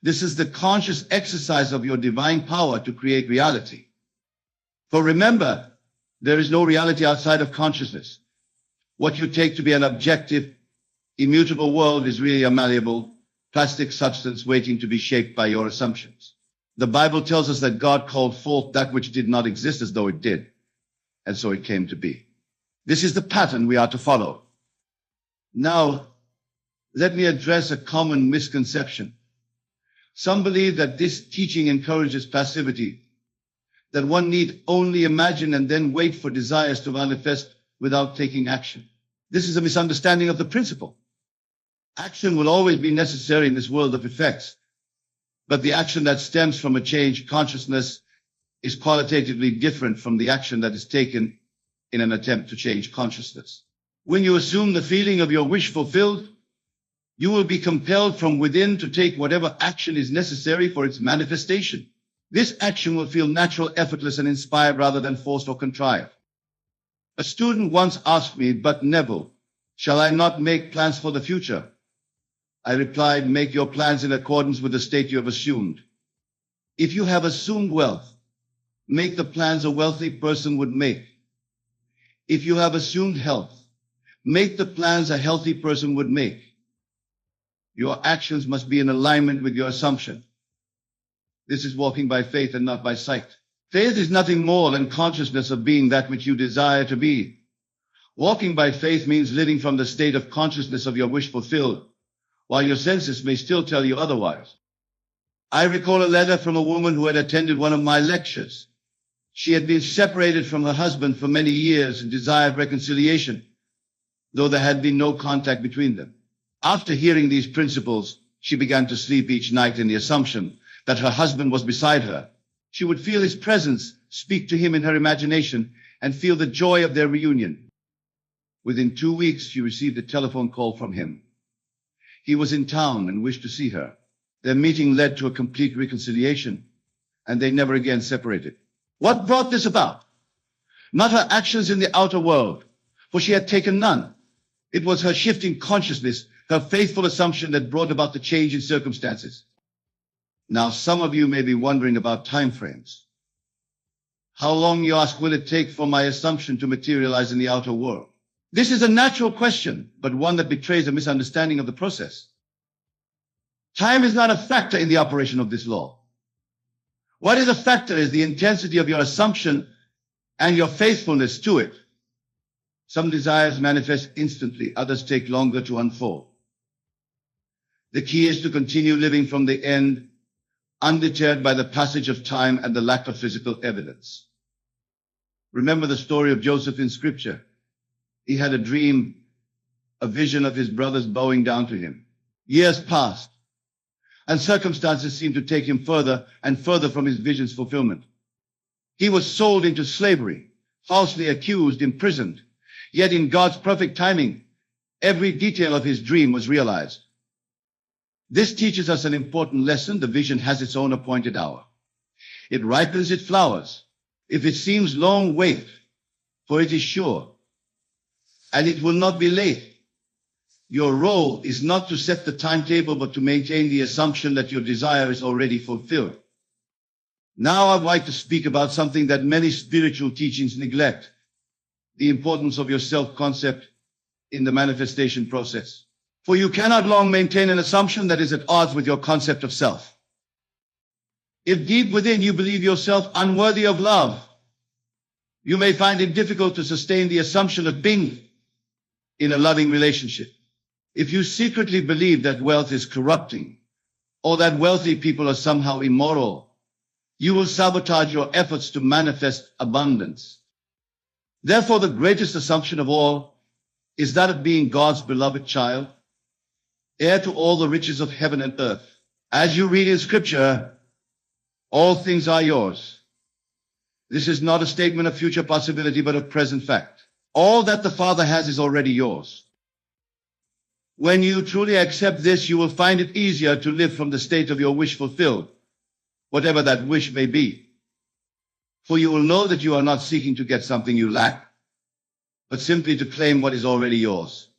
This is the conscious exercise of your divine power to create reality. For remember, there is no reality outside of consciousness. What you take to be an objective, immutable world is really a malleable, plastic substance waiting to be shaped by your assumptions. The Bible tells us that God called forth that which did not exist as though it did, and so it came to be. This is the pattern we are to follow. Now, let me address a common misconception. Some believe that this teaching encourages passivity, that one need only imagine and then wait for desires to manifest without taking action. This is a misunderstanding of the principle. Action will always be necessary in this world of effects, but the action that stems from a changed consciousness is qualitatively different from the action that is taken in an attempt to change consciousness. When you assume the feeling of your wish fulfilled, you will be compelled from within to take whatever action is necessary for its manifestation. This action will feel natural, effortless, and inspired rather than forced or contrived. A student once asked me, "But Neville, shall I not make plans for the future?" I replied, "Make your plans in accordance with the state you have assumed. If you have assumed wealth, make the plans a wealthy person would make. If you have assumed health, make the plans a healthy person would make. Your actions must be in alignment with your assumption. This is walking by faith and not by sight. Faith is nothing more than consciousness of being that which you desire to be. Walking by faith means living from the state of consciousness of your wish fulfilled, while your senses may still tell you otherwise. I recall a letter from a woman who had attended one of my lectures. She had been separated from her husband for many years and desired reconciliation, though there had been no contact between them. After hearing these principles, she began to sleep each night in the assumption that her husband was beside her. She would feel his presence, speak to him in her imagination, and feel the joy of their reunion. Within 2 weeks, she received a telephone call from him. He was in town and wished to see her. Their meeting led to a complete reconciliation, and they never again separated. What brought this about? Not her actions in the outer world, for she had taken none. It was her shifting consciousness, her faithful assumption that brought about the change in circumstances. Now, some of you may be wondering about time frames. How long, you ask, will it take for my assumption to materialize in the outer world? This is a natural question, but one that betrays a misunderstanding of the process. Time is not a factor in the operation of this law. What is a factor is the intensity of your assumption and your faithfulness to it. Some desires manifest instantly, others take longer to unfold. The key is to continue living from the end, undeterred by the passage of time and the lack of physical evidence. Remember the story of Joseph in Scripture. He had a dream, a vision of his brothers bowing down to him. Years passed, and circumstances seemed to take him further and further from his vision's fulfillment. He was sold into slavery, falsely accused, imprisoned. Yet in God's perfect timing, every detail of his dream was realized. This teaches us an important lesson. The vision has its own appointed hour. It ripens, it flowers. If it seems long, wait, for it is sure, and it will not be late. Your role is not to set the timetable, but to maintain the assumption that your desire is already fulfilled. Now I'd like to speak about something that many spiritual teachings neglect: the importance of your self-concept in the manifestation process. For you cannot long maintain an assumption that is at odds with your concept of self. If deep within you believe yourself unworthy of love, you may find it difficult to sustain the assumption of being in a loving relationship. If you secretly believe that wealth is corrupting, or that wealthy people are somehow immoral, you will sabotage your efforts to manifest abundance. Therefore, the greatest assumption of all is that of being God's beloved child, heir to all the riches of heaven and earth. As you read in Scripture, all things are yours. This is not a statement of future possibility, but of present fact. All that the Father has is already yours. When you truly accept this, you will find it easier to live from the state of your wish fulfilled, whatever that wish may be. For you will know that you are not seeking to get something you lack, but simply to claim what is already yours.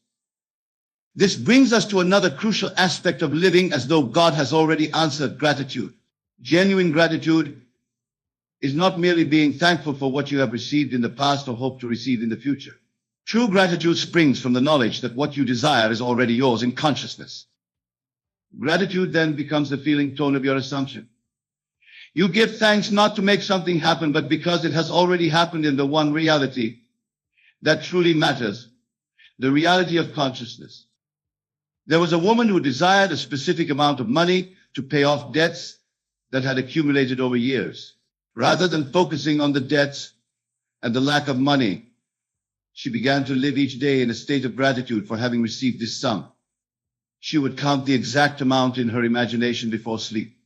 This brings us to another crucial aspect of living as though God has already answered: gratitude. Genuine gratitude is not merely being thankful for what you have received in the past or hope to receive in the future. True gratitude springs from the knowledge that what you desire is already yours in consciousness. Gratitude then becomes the feeling tone of your assumption. You give thanks not to make something happen, but because it has already happened in the one reality that truly matters, the reality of consciousness. There was a woman who desired a specific amount of money to pay off debts that had accumulated over years. Rather than focusing on the debts and the lack of money, she began to live each day in a state of gratitude for having received this sum. She would count the exact amount in her imagination before sleep.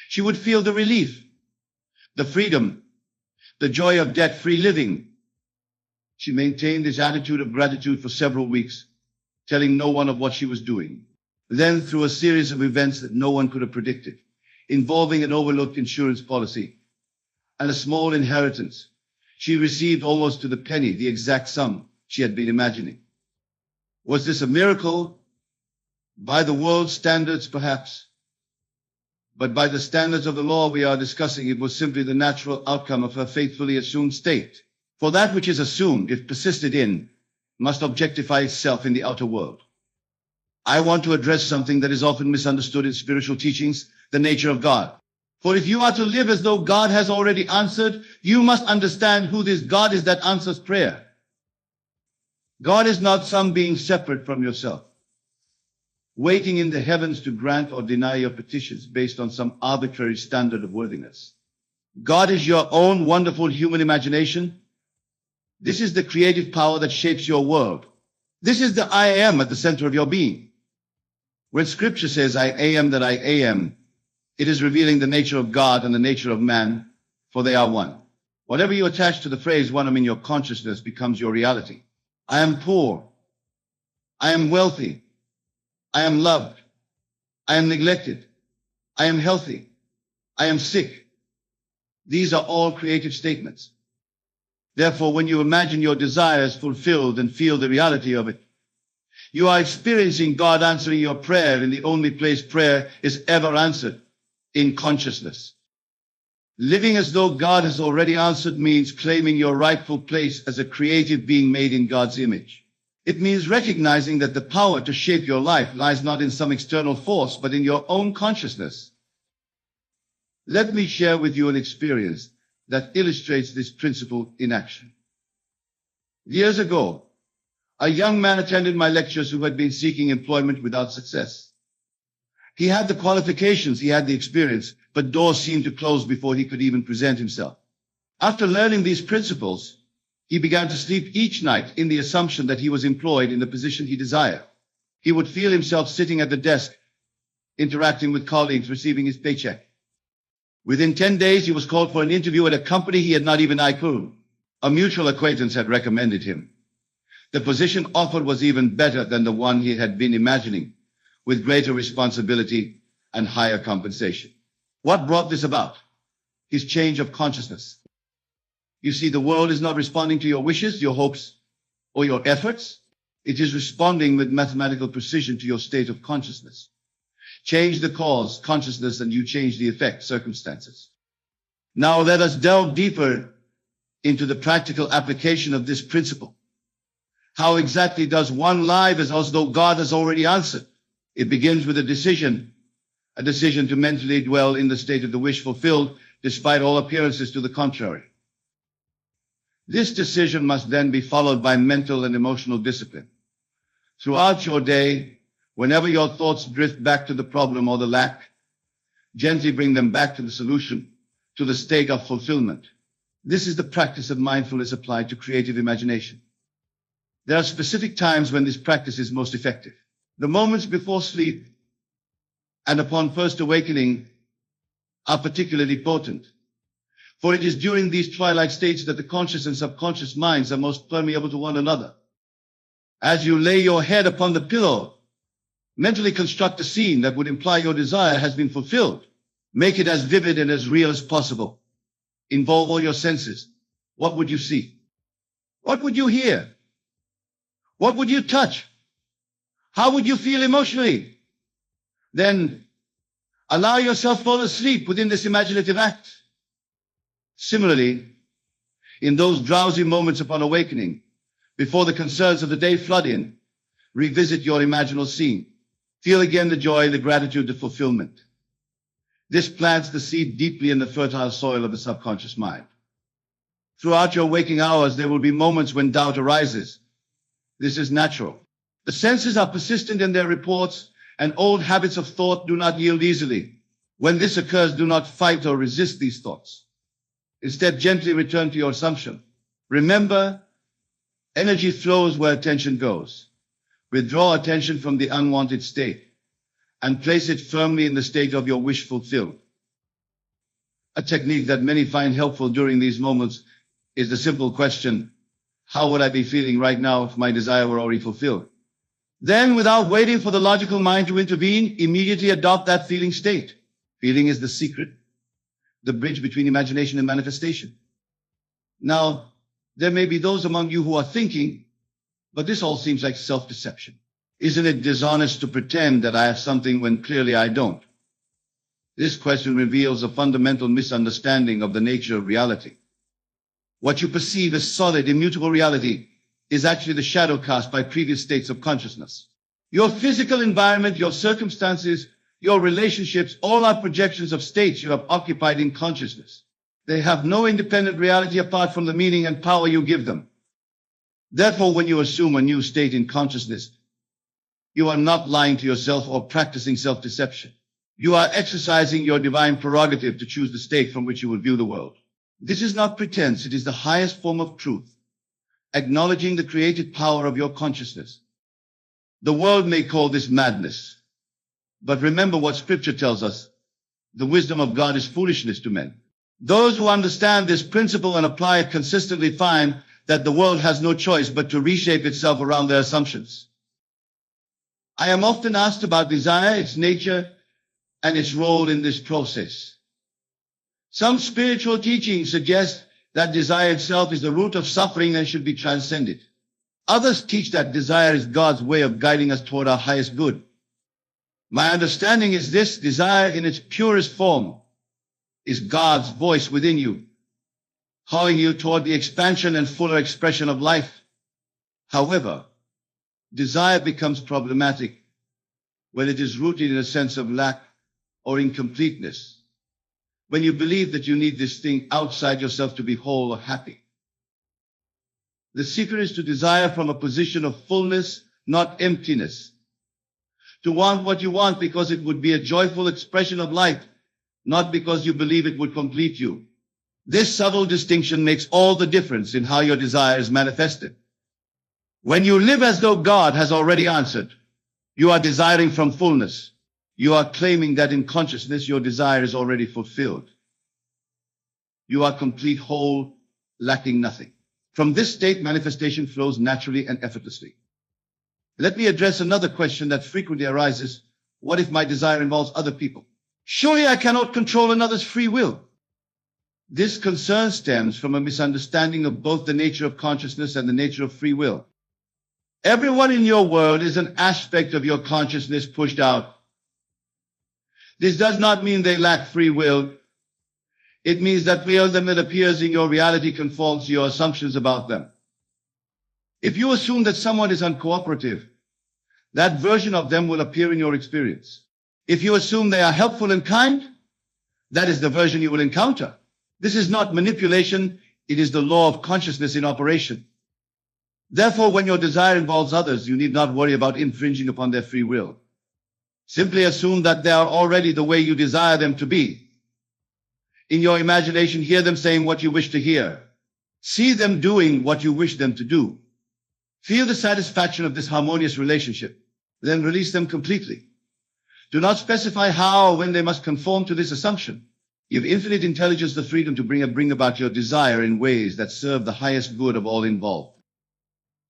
She would feel the relief, the freedom, the joy of debt-free living. She maintained this attitude of gratitude for several weeks, telling no one of what she was doing. Then, through a series of events that no one could have predicted, involving an overlooked insurance policy and a small inheritance, she received almost to the penny the exact sum she had been imagining. Was this a miracle? By the world's standards, perhaps. But by the standards of the law we are discussing, it was simply the natural outcome of her faithfully assumed state. For that which is assumed, if persisted in, must objectify itself in the outer world. I want to address something that is often misunderstood in spiritual teachings: the nature of God. For if you are to live as though God has already answered, you must understand who this God is that answers prayer. God is not some being separate from yourself, waiting in the heavens to grant or deny your petitions based on some arbitrary standard of worthiness. God is your own wonderful human imagination. This is the creative power that shapes your world. This is the I am at the center of your being. When Scripture says, I am that I am, it is revealing the nature of God and the nature of man, for they are one. Whatever you attach to the phrase one am in your consciousness becomes your reality. I am poor. I am wealthy. I am loved. I am neglected. I am healthy. I am sick. These are all creative statements. Therefore, when you imagine your desires fulfilled and feel the reality of it, you are experiencing God answering your prayer in the only place prayer is ever answered: in consciousness. Living as though God has already answered means claiming your rightful place as a creative being made in God's image. It means recognizing that the power to shape your life lies not in some external force, but in your own consciousness. Let me share with you an experience that illustrates this principle in action. Years ago, a young man attended my lectures who had been seeking employment without success. He had the qualifications, he had the experience, but doors seemed to close before he could even present himself. After learning these principles, he began to sleep each night in the assumption that he was employed in the position he desired. He would feel himself sitting at the desk, interacting with colleagues, receiving his paycheck. Within 10 days, he was called for an interview at a company he had not even known. A mutual acquaintance had recommended him. The position offered was even better than the one he had been imagining, with greater responsibility and higher compensation. What brought this about? His change of consciousness. You see, the world is not responding to your wishes, your hopes, or your efforts. It is responding with mathematical precision to your state of consciousness. Change the cause, consciousness, and you change the effect, circumstances. Now let us delve deeper into the practical application of this principle. How exactly does one live as though God has already answered? It begins with a decision to mentally dwell in the state of the wish fulfilled, despite all appearances to the contrary. This decision must then be followed by mental and emotional discipline. Throughout your day, whenever your thoughts drift back to the problem or the lack, gently bring them back to the solution, to the state of fulfillment. This is the practice of mindfulness applied to creative imagination. There are specific times when this practice is most effective. The moments before sleep and upon first awakening are particularly potent, for it is during these twilight states that the conscious and subconscious minds are most permeable to one another. As you lay your head upon the pillow, mentally construct a scene that would imply your desire has been fulfilled. Make it as vivid and as real as possible. Involve all your senses. What would you see? What would you hear? What would you touch? How would you feel emotionally? Then allow yourself to fall asleep within this imaginative act. Similarly, in those drowsy moments upon awakening, before the concerns of the day flood in, revisit your imaginal scene. Feel again the joy, the gratitude, the fulfillment. This plants the seed deeply in the fertile soil of the subconscious mind. Throughout your waking hours, there will be moments when doubt arises. This is natural. The senses are persistent in their reports, and old habits of thought do not yield easily. When this occurs, do not fight or resist these thoughts. Instead, gently return to your assumption. Remember, energy flows where attention goes. Withdraw attention from the unwanted state and place it firmly in the state of your wish fulfilled. A technique that many find helpful during these moments is the simple question, how would I be feeling right now if my desire were already fulfilled? Then, without waiting for the logical mind to intervene, immediately adopt that feeling state. Feeling is the secret, the bridge between imagination and manifestation. Now, there may be those among you who are thinking, but this all seems like self-deception. Isn't it dishonest to pretend that I have something when clearly I don't? This question reveals a fundamental misunderstanding of the nature of reality. What you perceive as solid, immutable reality is actually the shadow cast by previous states of consciousness. Your physical environment, your circumstances, your relationships, all are projections of states you have occupied in consciousness. They have no independent reality apart from the meaning and power you give them. Therefore, when you assume a new state in consciousness, you are not lying to yourself or practicing self-deception. You are exercising your divine prerogative to choose the state from which you will view the world. This is not pretense, it is the highest form of truth, acknowledging the creative power of your consciousness. The world may call this madness, but remember what Scripture tells us. The wisdom of God is foolishness to men. Those who understand this principle and apply it consistently find that the world has no choice but to reshape itself around their assumptions. I am often asked about desire, its nature, and its role in this process. Some spiritual teachings suggest that desire itself is the root of suffering and should be transcended. Others teach that desire is God's way of guiding us toward our highest good. My understanding is this: desire in its purest form is God's voice within you, calling you toward the expansion and fuller expression of life. However, desire becomes problematic when it is rooted in a sense of lack or incompleteness, when you believe that you need this thing outside yourself to be whole or happy. The secret is to desire from a position of fullness, not emptiness. To want what you want because it would be a joyful expression of life, not because you believe it would complete you. This subtle distinction makes all the difference in how your desire is manifested. When you live as though God has already answered, you are desiring from fullness. You are claiming that in consciousness your desire is already fulfilled. You are complete, whole, lacking nothing. From this state, manifestation flows naturally and effortlessly. Let me address another question that frequently arises. What if my desire involves other people? Surely I cannot control another's free will. This concern stems from a misunderstanding of both the nature of consciousness and the nature of free will. Everyone in your world is an aspect of your consciousness pushed out. This does not mean they lack free will. It means that real them that appears in your reality conforms to your assumptions about them. If you assume that someone is uncooperative, that version of them will appear in your experience. If you assume they are helpful and kind, that is the version you will encounter. This is not manipulation, it is the law of consciousness in operation. Therefore, when your desire involves others, you need not worry about infringing upon their free will. Simply assume that they are already the way you desire them to be. In your imagination, hear them saying what you wish to hear. See them doing what you wish them to do. Feel the satisfaction of this harmonious relationship. Then release them completely. Do not specify how or when they must conform to this assumption. Give infinite intelligence the freedom to bring about your desire in ways that serve the highest good of all involved.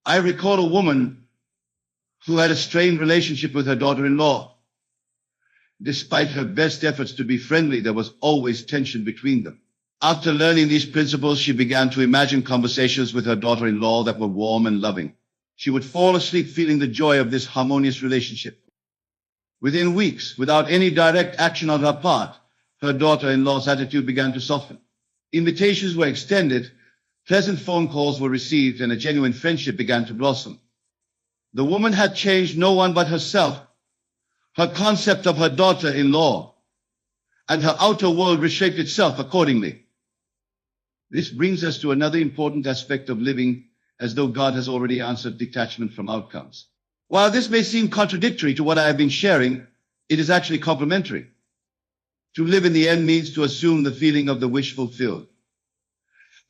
I recall a woman who had a strained relationship with her daughter-in-law. Despite her best efforts to be friendly, there was always tension between them. After learning these principles, she began to imagine conversations with her daughter-in-law that were warm and loving. She would fall asleep feeling the joy of this harmonious relationship. Within weeks, without any direct action on her part, her daughter-in-law's attitude began to soften. Invitations were extended, pleasant phone calls were received, and a genuine friendship began to blossom. The woman had changed no one but herself. Her concept of her daughter-in-law and her outer world reshaped itself accordingly. This brings us to another important aspect of living as though God has already answered: detachment from outcomes. While this may seem contradictory to what I have been sharing, it is actually complementary. To live in the end means to assume the feeling of the wish fulfilled.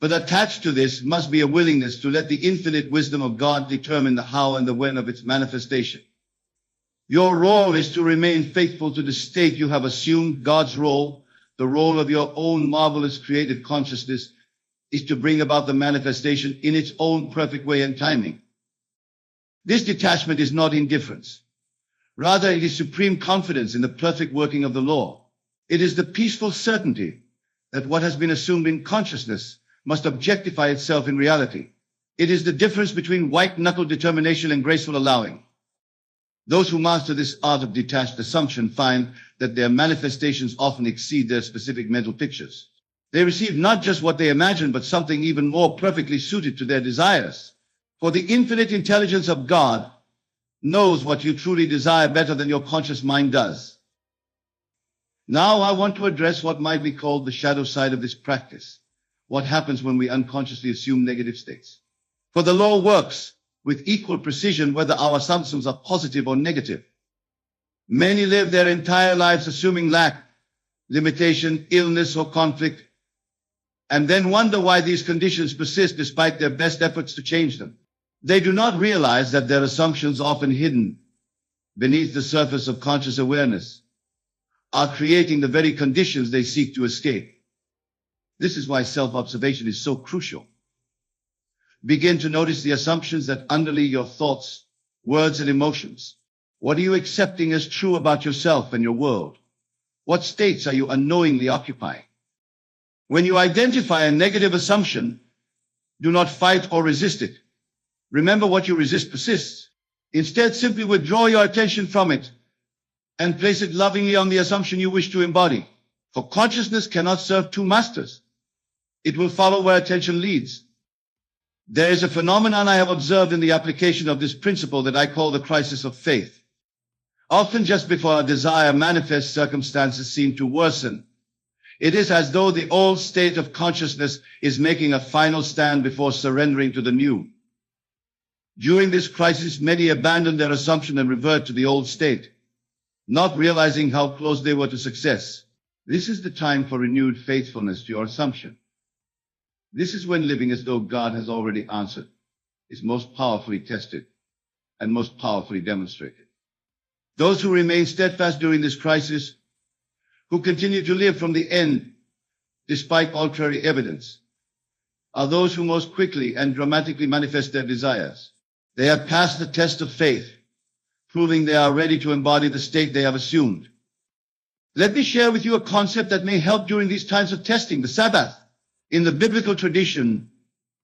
But attached to this must be a willingness to let the infinite wisdom of God determine the how and the when of its manifestation. Your role is to remain faithful to the state you have assumed. God's role, the role of your own marvelous creative consciousness, is to bring about the manifestation in its own perfect way and timing. This detachment is not indifference. Rather, it is supreme confidence in the perfect working of the law. It is the peaceful certainty that what has been assumed in consciousness must objectify itself in reality. It is the difference between white-knuckle determination and graceful allowing. Those who master this art of detached assumption find that their manifestations often exceed their specific mental pictures. They receive not just what they imagine, but something even more perfectly suited to their desires. For the infinite intelligence of God knows what you truly desire better than your conscious mind does. Now I want to address what might be called the shadow side of this practice. What happens when we unconsciously assume negative states? For the law works with equal precision whether our assumptions are positive or negative. Many live their entire lives assuming lack, limitation, illness, or conflict, and then wonder why these conditions persist despite their best efforts to change them. They do not realize that their assumptions, often hidden beneath the surface of conscious awareness, are creating the very conditions they seek to escape. This is why self-observation is so crucial. Begin to notice the assumptions that underlie your thoughts, words, and emotions. What are you accepting as true about yourself and your world? What states are you unknowingly occupying? When you identify a negative assumption, do not fight or resist it. Remember, what you resist persists. Instead, simply withdraw your attention from it and place it lovingly on the assumption you wish to embody. For consciousness cannot serve two masters. It will follow where attention leads. There is a phenomenon I have observed in the application of this principle that I call the crisis of faith. Often just before a desire manifests, circumstances seem to worsen. It is as though the old state of consciousness is making a final stand before surrendering to the new. During this crisis, many abandon their assumption and revert to the old state, not realizing how close they were to success. This is the time for renewed faithfulness to your assumption. This is when living as though God has already answered is most powerfully tested and most powerfully demonstrated. Those who remain steadfast during this crisis, who continue to live from the end despite contrary evidence, are those who most quickly and dramatically manifest their desires. They have passed the test of faith, proving they are ready to embody the state they have assumed. Let me share with you a concept that may help during these times of testing, the Sabbath. In the biblical tradition,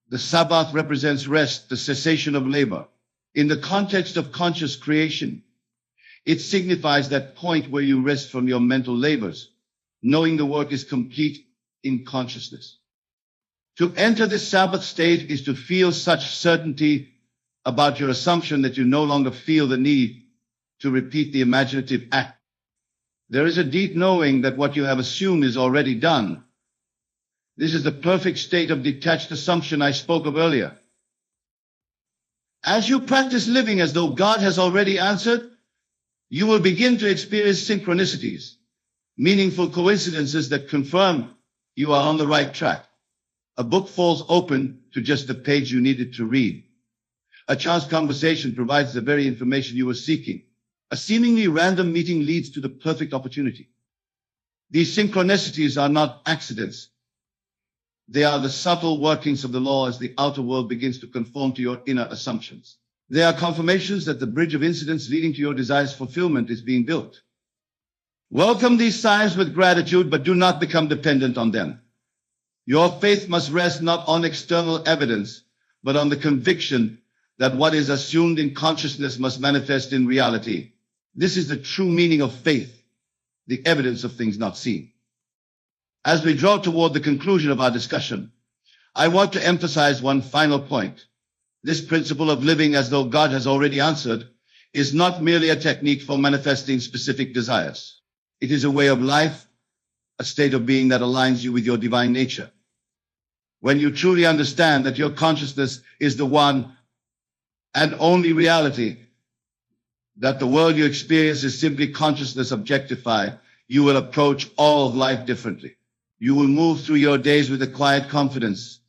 the Sabbath represents rest, the cessation of labor. In the context of conscious creation, it signifies that point where you rest from your mental labors, knowing the work is complete in consciousness. To enter this Sabbath state is to feel such certainty about your assumption that you no longer feel the need to repeat the imaginative act. There is a deep knowing that what you have assumed is already done. This is the perfect state of detached assumption I spoke of earlier. As you practice living as though God has already answered, you will begin to experience synchronicities, meaningful coincidences that confirm you are on the right track. A book falls open to just the page you needed to read. A chance conversation provides the very information you were seeking. A seemingly random meeting leads to the perfect opportunity. These synchronicities are not accidents. They are the subtle workings of the law as the outer world begins to conform to your inner assumptions. They are confirmations that the bridge of incidents leading to your desire's fulfillment is being built. Welcome these signs with gratitude, but do not become dependent on them. Your faith must rest not on external evidence, but on the conviction that what is assumed in consciousness must manifest in reality. This is the true meaning of faith, the evidence of things not seen. As we draw toward the conclusion of our discussion, I want to emphasize one final point. This principle of living as though God has already answered is not merely a technique for manifesting specific desires. It is a way of life, a state of being that aligns you with your divine nature. When you truly understand that your consciousness is the one and only reality, that the world you experience is simply consciousness objectified, you will approach all of life differently. You will move through your days with a quiet confidence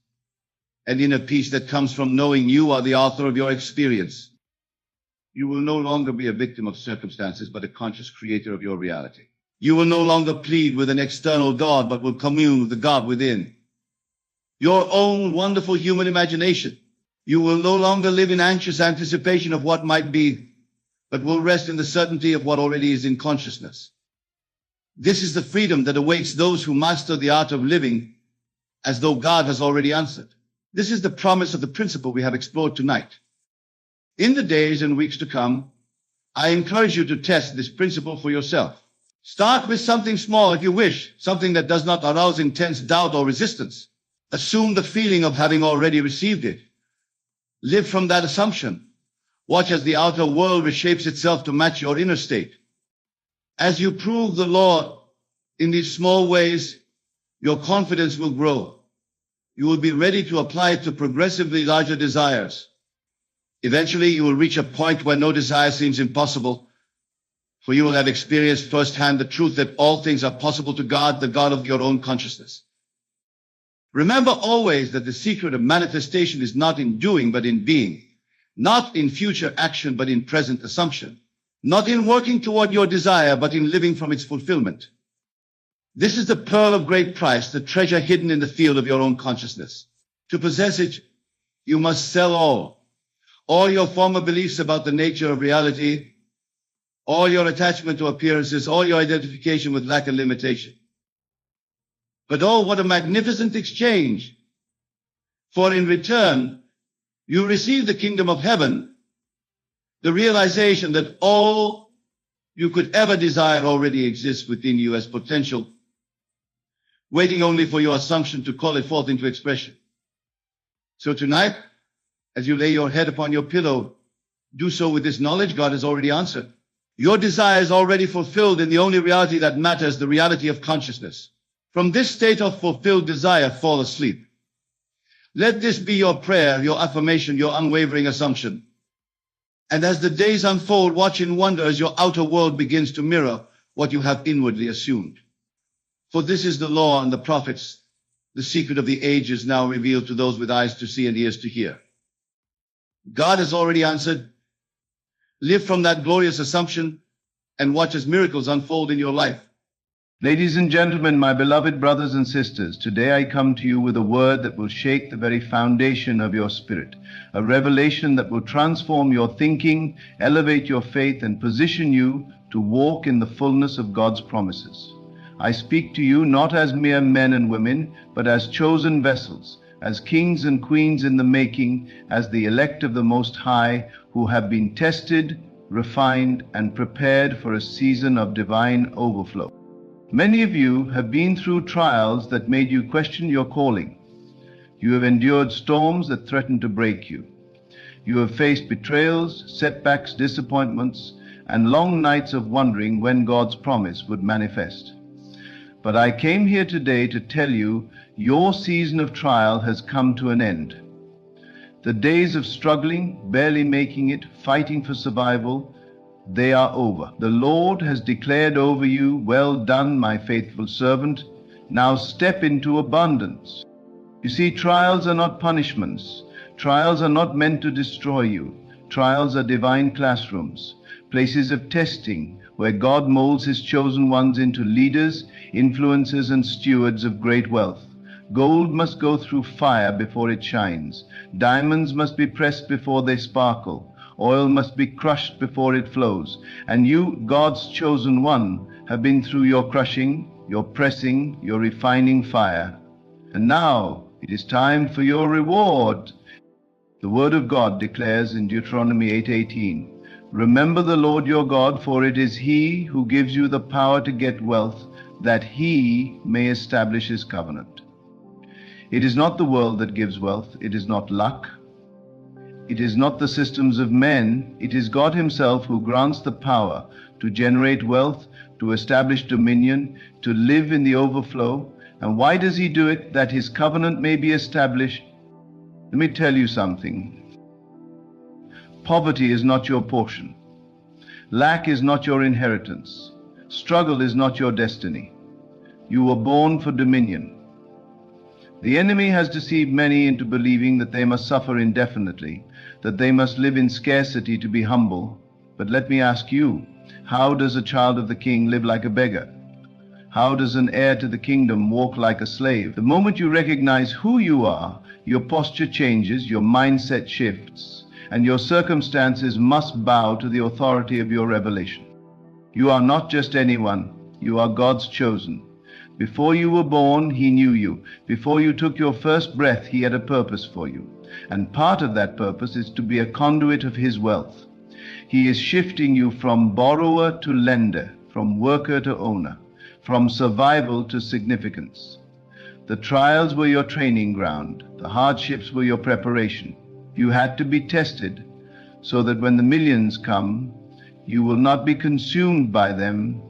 and inner peace that comes from knowing you are the author of your experience. You will no longer be a victim of circumstances, but a conscious creator of your reality. You will no longer plead with an external God, but will commune with the God within. Your own wonderful human imagination. You will no longer live in anxious anticipation of what might be, but will rest in the certainty of what already is in consciousness. This is the freedom that awaits those who master the art of living as though God has already answered. This is the promise of the principle we have explored tonight. In the days and weeks to come, I encourage you to test this principle for yourself. Start with something small if you wish, something that does not arouse intense doubt or resistance. Assume the feeling of having already received it. Live from that assumption. Watch as the outer world reshapes itself to match your inner state. As you prove the law in these small ways, your confidence will grow. You will be ready to apply it to progressively larger desires. Eventually, you will reach a point where no desire seems impossible, for you will have experienced firsthand the truth that all things are possible to God, the God of your own consciousness. Remember always that the secret of manifestation is not in doing, but in being. Not in future action, but in present assumption. Not in working toward your desire, but in living from its fulfillment. This is the pearl of great price, the treasure hidden in the field of your own consciousness. To possess it, you must sell all your former beliefs about the nature of reality, all your attachment to appearances, all your identification with lack and limitation. But oh, what a magnificent exchange! For in return, you receive the kingdom of heaven, the realization that all you could ever desire already exists within you as potential waiting only for your assumption to call it forth into expression. So tonight, as you lay your head upon your pillow, do so with this knowledge: God has already answered. Your desire is already fulfilled in the only reality that matters, the reality of consciousness. From this state of fulfilled desire, fall asleep. Let this be your prayer, your affirmation, your unwavering assumption. And as the days unfold, watch in wonder as your outer world begins to mirror what you have inwardly assumed. For this is the law and the prophets. The secret of the age is now revealed to those with eyes to see and ears to hear. God has already answered. Live from that glorious assumption and watch as miracles unfold in your life. Ladies and gentlemen, my beloved brothers and sisters, today I come to you with a word that will shake the very foundation of your spirit, a revelation that will transform your thinking, elevate your faith, and position you to walk in the fullness of God's promises. I speak to you not as mere men and women, but as chosen vessels, as kings and queens in the making, as the elect of the Most High, who have been tested, refined, and prepared for a season of divine overflow. Many of you have been through trials that made you question your calling. You have endured storms that threatened to break you. You have faced betrayals, setbacks, disappointments, and long nights of wondering when God's promise would manifest. But I came here today to tell you your season of trial has come to an end. The days of struggling, barely making it, fighting for survival, they are over. The Lord has declared over you, "Well done, my faithful servant. Now step into abundance." You see, trials are not punishments. Trials are not meant to destroy you. Trials are divine classrooms, places of testing where God molds his chosen ones into leaders, influencers, and stewards of great wealth. Gold must go through fire before it shines. Diamonds must be pressed before they sparkle. Oil must be crushed before it flows. And you, God's chosen one, have been through your crushing, your pressing, your refining fire. And now it is time for your reward. The word of God declares in Deuteronomy 8:18, "Remember the Lord your God, for it is he who gives you the power to get wealth, that he may establish his covenant." It is not the world that gives wealth. It is not luck. It is not the systems of men. It is God himself who grants the power to generate wealth, to establish dominion, to live in the overflow. And why does he do it? That his covenant may be established. Let me tell you something. Poverty is not your portion. Lack is not your inheritance. Struggle is not your destiny. You were born for dominion. The enemy has deceived many into believing that they must suffer indefinitely, that they must live in scarcity to be humble. But let me ask you, how does a child of the king live like a beggar? How does an heir to the kingdom walk like a slave? The moment you recognize who you are, your posture changes, your mindset shifts, and your circumstances must bow to the authority of your revelation. You are not just anyone. You are God's chosen. Before you were born, he knew you. Before you took your first breath, he had a purpose for you. And part of that purpose is to be a conduit of his wealth. He is shifting you from borrower to lender, from worker to owner, from survival to significance. The trials were your training ground. The hardships were your preparation. You had to be tested so that when the millions come, you will not be consumed by them,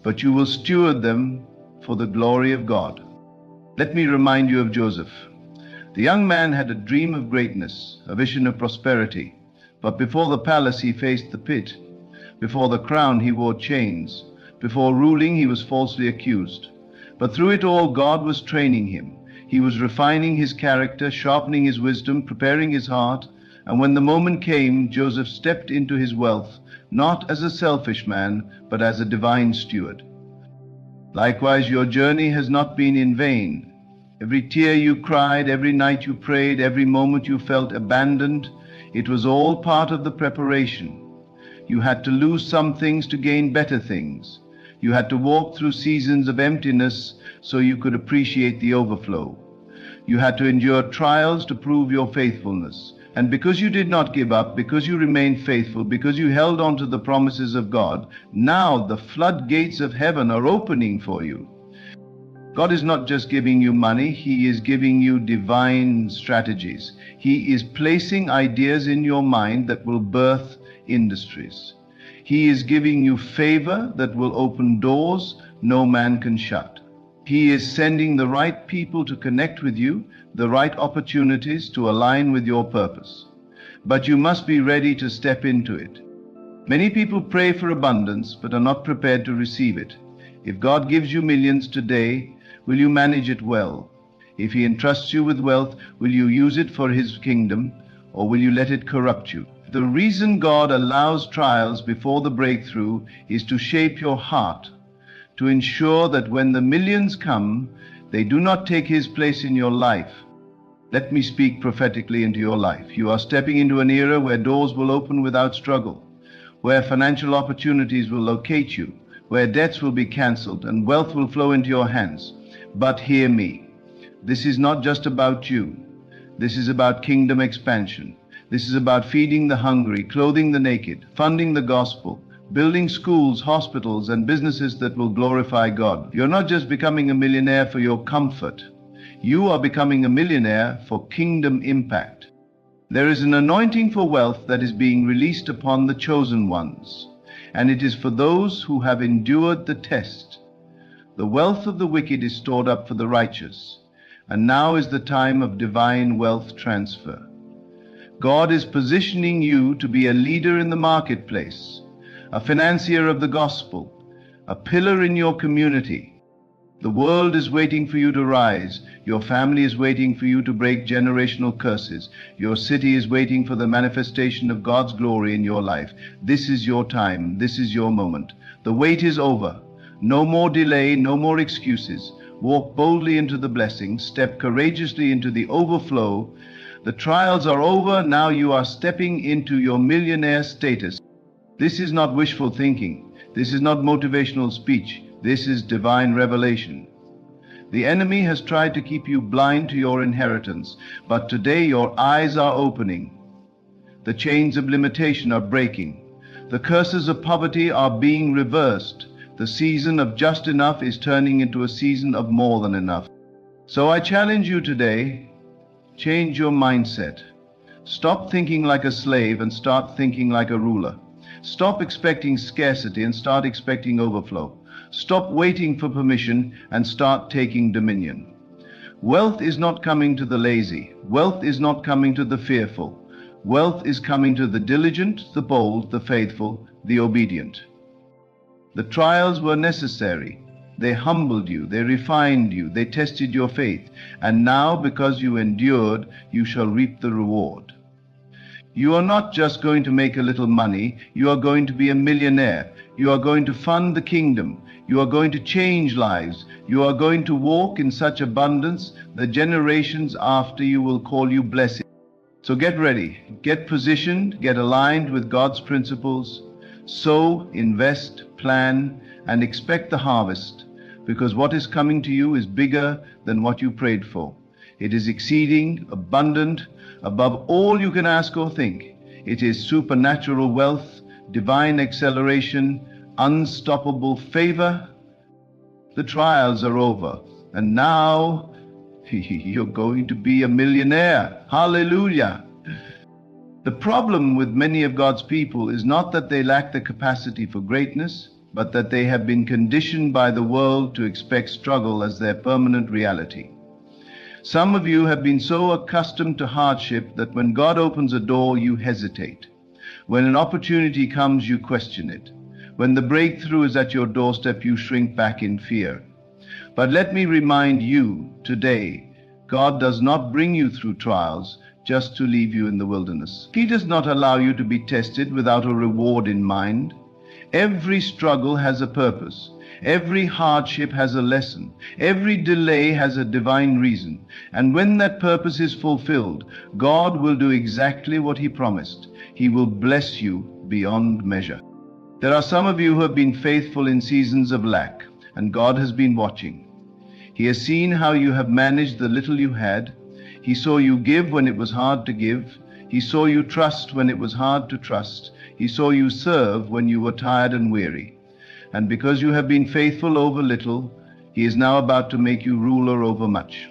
but you will steward them for the glory of God. Let me remind you of Joseph. The young man had a dream of greatness, a vision of prosperity, but before the palace he faced the pit. Before the crown he wore chains. Before ruling he was falsely accused. But through it all God was training him. He was refining his character, sharpening his wisdom, preparing his heart, and when the moment came, Joseph stepped into his wealth, not as a selfish man, but as a divine steward. Likewise, your journey has not been in vain. Every tear you cried, every night you prayed, every moment you felt abandoned, it was all part of the preparation. You had to lose some things to gain better things. You had to walk through seasons of emptiness so you could appreciate the overflow. You had to endure trials to prove your faithfulness. And because you did not give up, because you remained faithful, because you held on to the promises of God, now the floodgates of heaven are opening for you. God is not just giving you money, He is giving you divine strategies. He is placing ideas in your mind that will birth industries. He is giving you favor that will open doors no man can shut. He is sending the right people to connect with you, the right opportunities to align with your purpose. But you must be ready to step into it. Many people pray for abundance but are not prepared to receive it. If God gives you millions today, will you manage it well? If He entrusts you with wealth, will you use it for His kingdom, or will you let it corrupt you? The reason God allows trials before the breakthrough is to shape your heart, to ensure that when the millions come, they do not take His place in your life. Let me speak prophetically into your life. You are stepping into an era where doors will open without struggle, where financial opportunities will locate you, where debts will be cancelled and wealth will flow into your hands. But hear me. This is not just about you. This is about kingdom expansion. This is about feeding the hungry, clothing the naked, funding the gospel, building schools, hospitals, and businesses that will glorify God. You're not just becoming a millionaire for your comfort. You are becoming a millionaire for kingdom impact. There is an anointing for wealth that is being released upon the chosen ones, and it is for those who have endured the test. The wealth of the wicked is stored up for the righteous, and now is the time of divine wealth transfer. God is positioning you to be a leader in the marketplace, a financier of the gospel, a pillar in your community. The world is waiting for you to rise. Your family is waiting for you to break generational curses. Your city is waiting for the manifestation of God's glory in your life. This is your time. This is your moment. The wait is over. No more delay, no more excuses. Walk boldly into the blessing. Step courageously into the overflow. The trials are over. Now you are stepping into your millionaire status. This is not wishful thinking. This is not motivational speech. This is divine revelation. The enemy has tried to keep you blind to your inheritance, but today your eyes are opening. The chains of limitation are breaking. The curses of poverty are being reversed. The season of just enough is turning into a season of more than enough. So I challenge you today, change your mindset. Stop thinking like a slave and start thinking like a ruler. Stop expecting scarcity and start expecting overflow. Stop waiting for permission and start taking dominion. Wealth is not coming to the lazy. Wealth is not coming to the fearful. Wealth is coming to the diligent, the bold, the faithful, the obedient. The trials were necessary. They humbled you, they refined you, they tested your faith. And now, because you endured, you shall reap the reward. You are not just going to make a little money, you are going to be a millionaire. You are going to fund the kingdom. You are going to change lives. You are going to walk in such abundance that generations after you will call you blessed. So get ready, get positioned, get aligned with God's principles. Sow, invest, plan, and expect the harvest, because what is coming to you is bigger than what you prayed for. It is exceeding, abundant, above all you can ask or think. It is supernatural wealth, divine acceleration, unstoppable favor. The trials are over, and now you're going to be a millionaire. Hallelujah. The problem with many of God's people is not that they lack the capacity for greatness, but that they have been conditioned by the world to expect struggle as their permanent reality. Some of you have been so accustomed to hardship that when God opens a door, you hesitate. When an opportunity comes, you question it. When the breakthrough is at your doorstep, you shrink back in fear. But let me remind you today, God does not bring you through trials just to leave you in the wilderness. He does not allow you to be tested without a reward in mind. Every struggle has a purpose. Every hardship has a lesson. Every delay has a divine reason. And when that purpose is fulfilled, God will do exactly what He promised. He will bless you beyond measure. There are some of you who have been faithful in seasons of lack, and God has been watching. He has seen how you have managed the little you had. He saw you give when it was hard to give. He saw you trust when it was hard to trust. He saw you serve when you were tired and weary. And because you have been faithful over little, He is now about to make you ruler over much.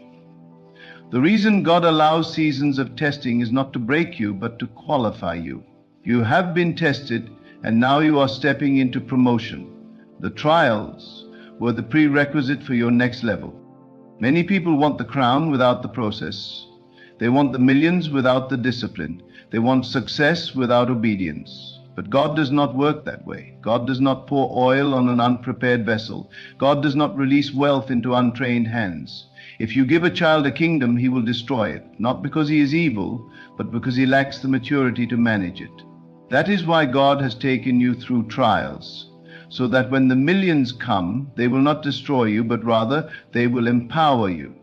The reason God allows seasons of testing is not to break you, but to qualify you. You have been tested, and now you are stepping into promotion. The trials were the prerequisite for your next level. Many people want the crown without the process. They want the millions without the discipline. They want success without obedience. But God does not work that way. God does not pour oil on an unprepared vessel. God does not release wealth into untrained hands. If you give a child a kingdom, he will destroy it, not because he is evil, but because he lacks the maturity to manage it. That is why God has taken you through trials, so that when the millions come, they will not destroy you, but rather they will empower you.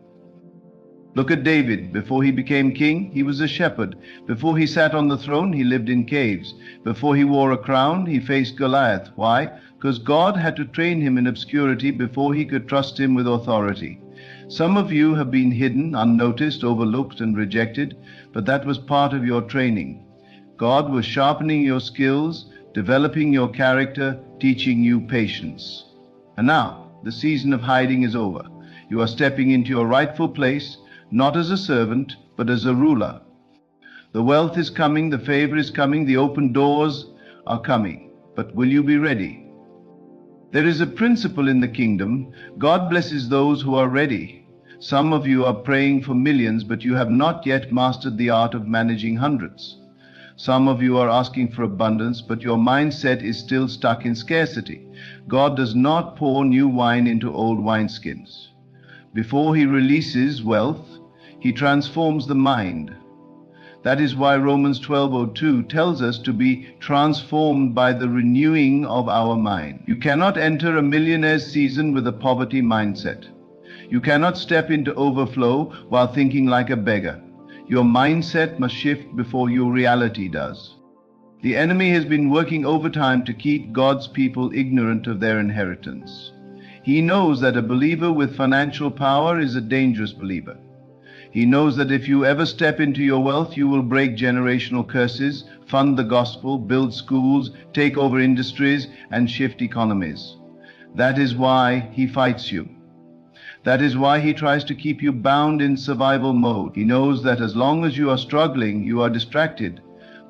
Look at David. Before he became king, he was a shepherd. Before he sat on the throne, he lived in caves. Before he wore a crown, he faced Goliath. Why? Because God had to train him in obscurity before he could trust him with authority. Some of you have been hidden, unnoticed, overlooked, and rejected, but that was part of your training. God was sharpening your skills, developing your character, teaching you patience. And now, the season of hiding is over. You are stepping into your rightful place, not as a servant, but as a ruler. The wealth is coming, the favor is coming, the open doors are coming. But will you be ready? There is a principle in the kingdom. God blesses those who are ready. Some of you are praying for millions, but you have not yet mastered the art of managing hundreds. Some of you are asking for abundance, but your mindset is still stuck in scarcity. God does not pour new wine into old wineskins. Before he releases wealth, he transforms the mind. That is why Romans 12:02 tells us to be transformed by the renewing of our mind. You cannot enter a millionaire's season with a poverty mindset. You cannot step into overflow while thinking like a beggar. Your mindset must shift before your reality does. The enemy has been working overtime to keep God's people ignorant of their inheritance. He knows that a believer with financial power is a dangerous believer. He knows that if you ever step into your wealth, you will break generational curses, fund the gospel, build schools, take over industries, and shift economies. That is why he fights you. That is why he tries to keep you bound in survival mode. He knows that as long as you are struggling, you are distracted.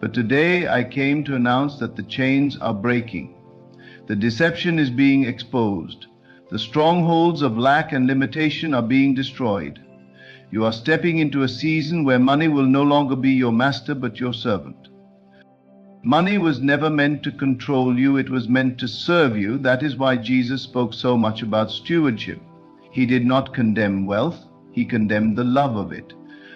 But today I came to announce that the chains are breaking. The deception is being exposed. The strongholds of lack and limitation are being destroyed. You are stepping into a season where money will no longer be your master but your servant. Money was never meant to control you, it was meant to serve you. That is why Jesus spoke so much about stewardship. He did not condemn wealth, he condemned the love of it.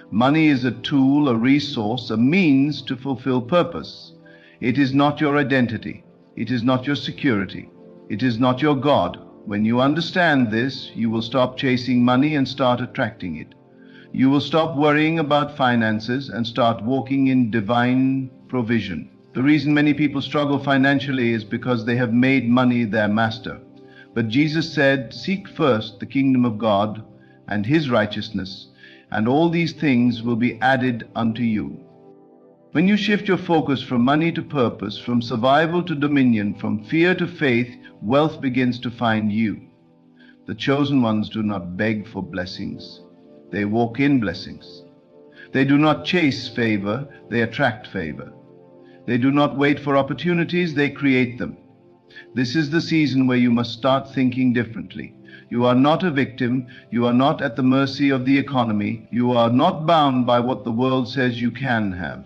Money is a tool, a resource, a means to fulfill purpose. It is not your identity. It is not your security. It is not your God. When you understand this, you will stop chasing money and start attracting it. You will stop worrying about finances and start walking in divine provision. The reason many people struggle financially is because they have made money their master. But Jesus said, "Seek first the kingdom of God and his righteousness, and all these things will be added unto you." When you shift your focus from money to purpose, from survival to dominion, from fear to faith, wealth begins to find you. The chosen ones do not beg for blessings. They walk in blessings. They do not chase favor, they attract favor. They do not wait for opportunities, they create them. This is the season where you must start thinking differently. You are not a victim. You are not at the mercy of the economy. You are not bound by what the world says you can have.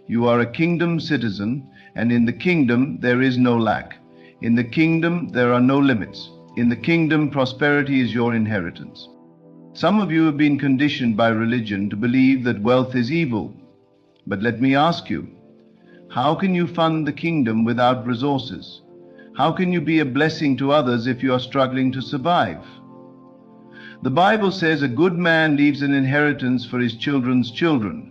You are a kingdom citizen, and in the kingdom there is no lack. In the kingdom there are no limits. In the kingdom, prosperity is your inheritance. Some of you have been conditioned by religion to believe that wealth is evil. But let me ask you, how can you fund the kingdom without resources? How can you be a blessing to others if you are struggling to survive? The Bible says a good man leaves an inheritance for his children's children.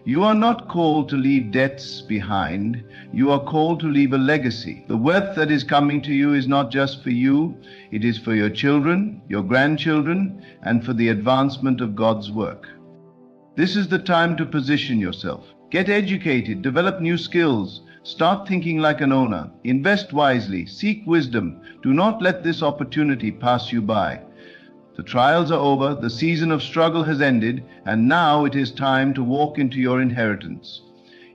You are not called to leave debts behind. You are called to leave a legacy. The wealth that is coming to you is not just for you. It is for your children, your grandchildren, and for the advancement of God's work. This is the time to position yourself. Get educated, develop new skills, Start thinking like an owner. Invest wisely. Seek wisdom. Do not let this opportunity pass you by. The trials are over, the season of struggle has ended, and now it is time to walk into your inheritance.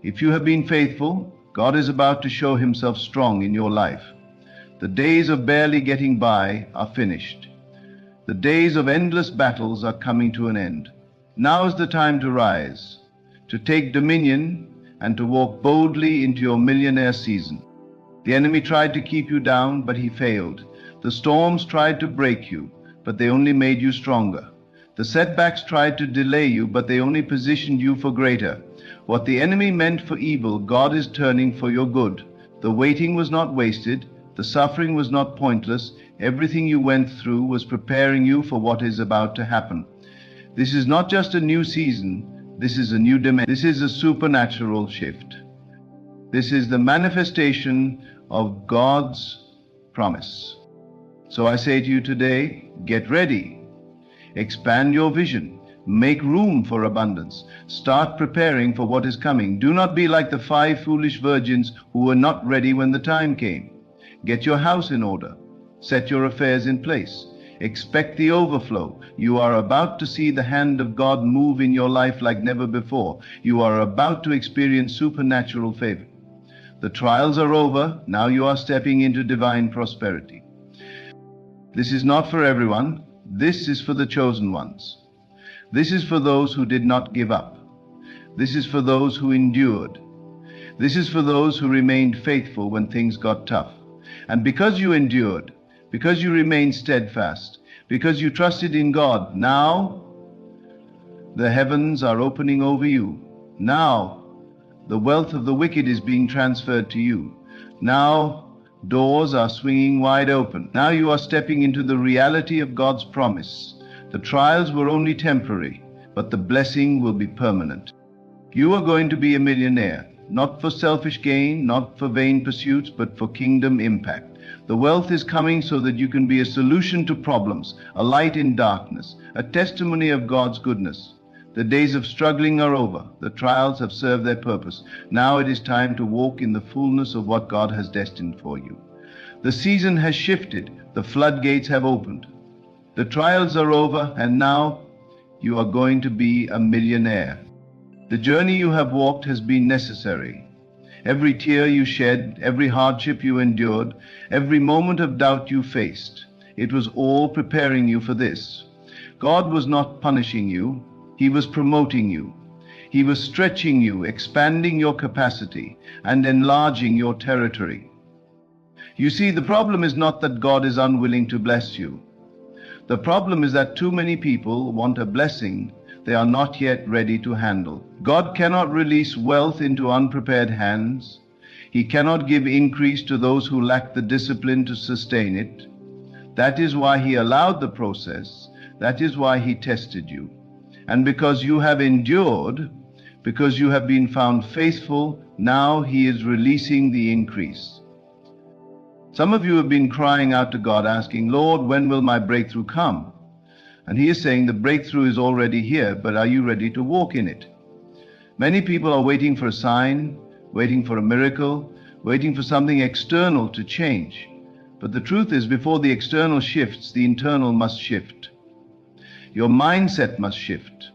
If you have been faithful, God is about to show himself strong in your life. The days of barely getting by are finished. The days of endless battles are coming to an end. Now is the time to rise, to take dominion, and to walk boldly into your millionaire season. The enemy tried to keep you down, but he failed. The storms tried to break you, but they only made you stronger. The setbacks tried to delay you, but they only positioned you for greater. What the enemy meant for evil, God is turning for your good. The waiting was not wasted. The suffering was not pointless. Everything you went through was preparing you for what is about to happen. This is not just a new season. This is a new dimension. This is a supernatural shift. This is the manifestation of God's promise. So I say to you today, get ready. Expand your vision. Make room for abundance. Start preparing for what is coming. Do not be like the 5 foolish virgins who were not ready when the time came. Get your house in order. Set your affairs in place. Expect the overflow. You are about to see the hand of God move in your life like never before. You are about to experience supernatural favor. The trials are over. Now you are stepping into divine prosperity. This is not for everyone. This is for the chosen ones. This is for those who did not give up. This is for those who endured. This is for those who remained faithful when things got tough. And because you endured, because you remained steadfast, because you trusted in God, now the heavens are opening over you. Now the wealth of the wicked is being transferred to you. Now doors are swinging wide open. Now you are stepping into the reality of God's promise. The trials were only temporary, but the blessing will be permanent. You are going to be a millionaire, not for selfish gain, not for vain pursuits, but for kingdom impact. The wealth is coming so that you can be a solution to problems, a light in darkness, a testimony of God's goodness. The days of struggling are over. The trials have served their purpose. Now it is time to walk in the fullness of what God has destined for you. The season has shifted. The floodgates have opened. The trials are over, and now you are going to be a millionaire. The journey you have walked has been necessary. Every tear you shed, every hardship you endured, every moment of doubt you faced, it was all preparing you for this. God was not punishing you. He was promoting you. He was stretching you, expanding your capacity, and enlarging your territory. You see, the problem is not that God is unwilling to bless you. The problem is that too many people want a blessing they are not yet ready to handle. God cannot release wealth into unprepared hands. He cannot give increase to those who lack the discipline to sustain it. That is why He allowed the process. That is why He tested you. And because you have endured, because you have been found faithful, now He is releasing the increase. Some of you have been crying out to God, asking, Lord, when will my breakthrough come? And He is saying the breakthrough is already here, but are you ready to walk in it? Many people are waiting for a sign, waiting for a miracle, waiting for something external to change. But the truth is, before the external shifts, the internal must shift. Your mindset must shift.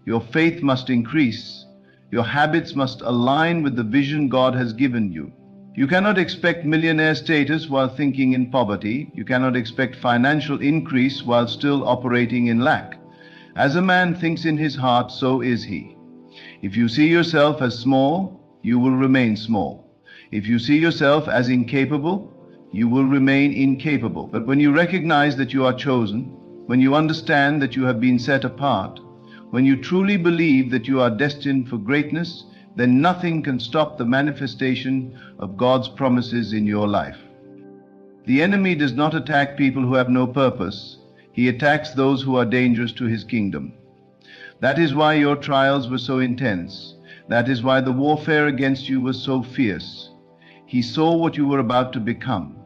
Your faith must increase. Your habits must align with the vision God has given you. You cannot expect millionaire status while thinking in poverty. You cannot expect financial increase while still operating in lack. As a man thinks in his heart, so is he. If you see yourself as small, you will remain small. If you see yourself as incapable, you will remain incapable. But when you recognize that you are chosen, when you understand that you have been set apart, when you truly believe that you are destined for greatness, then nothing can stop the manifestation of God's promises in your life. The enemy does not attack people who have no purpose. He attacks those who are dangerous to his kingdom. That is why your trials were so intense. That is why the warfare against you was so fierce. He saw what you were about to become.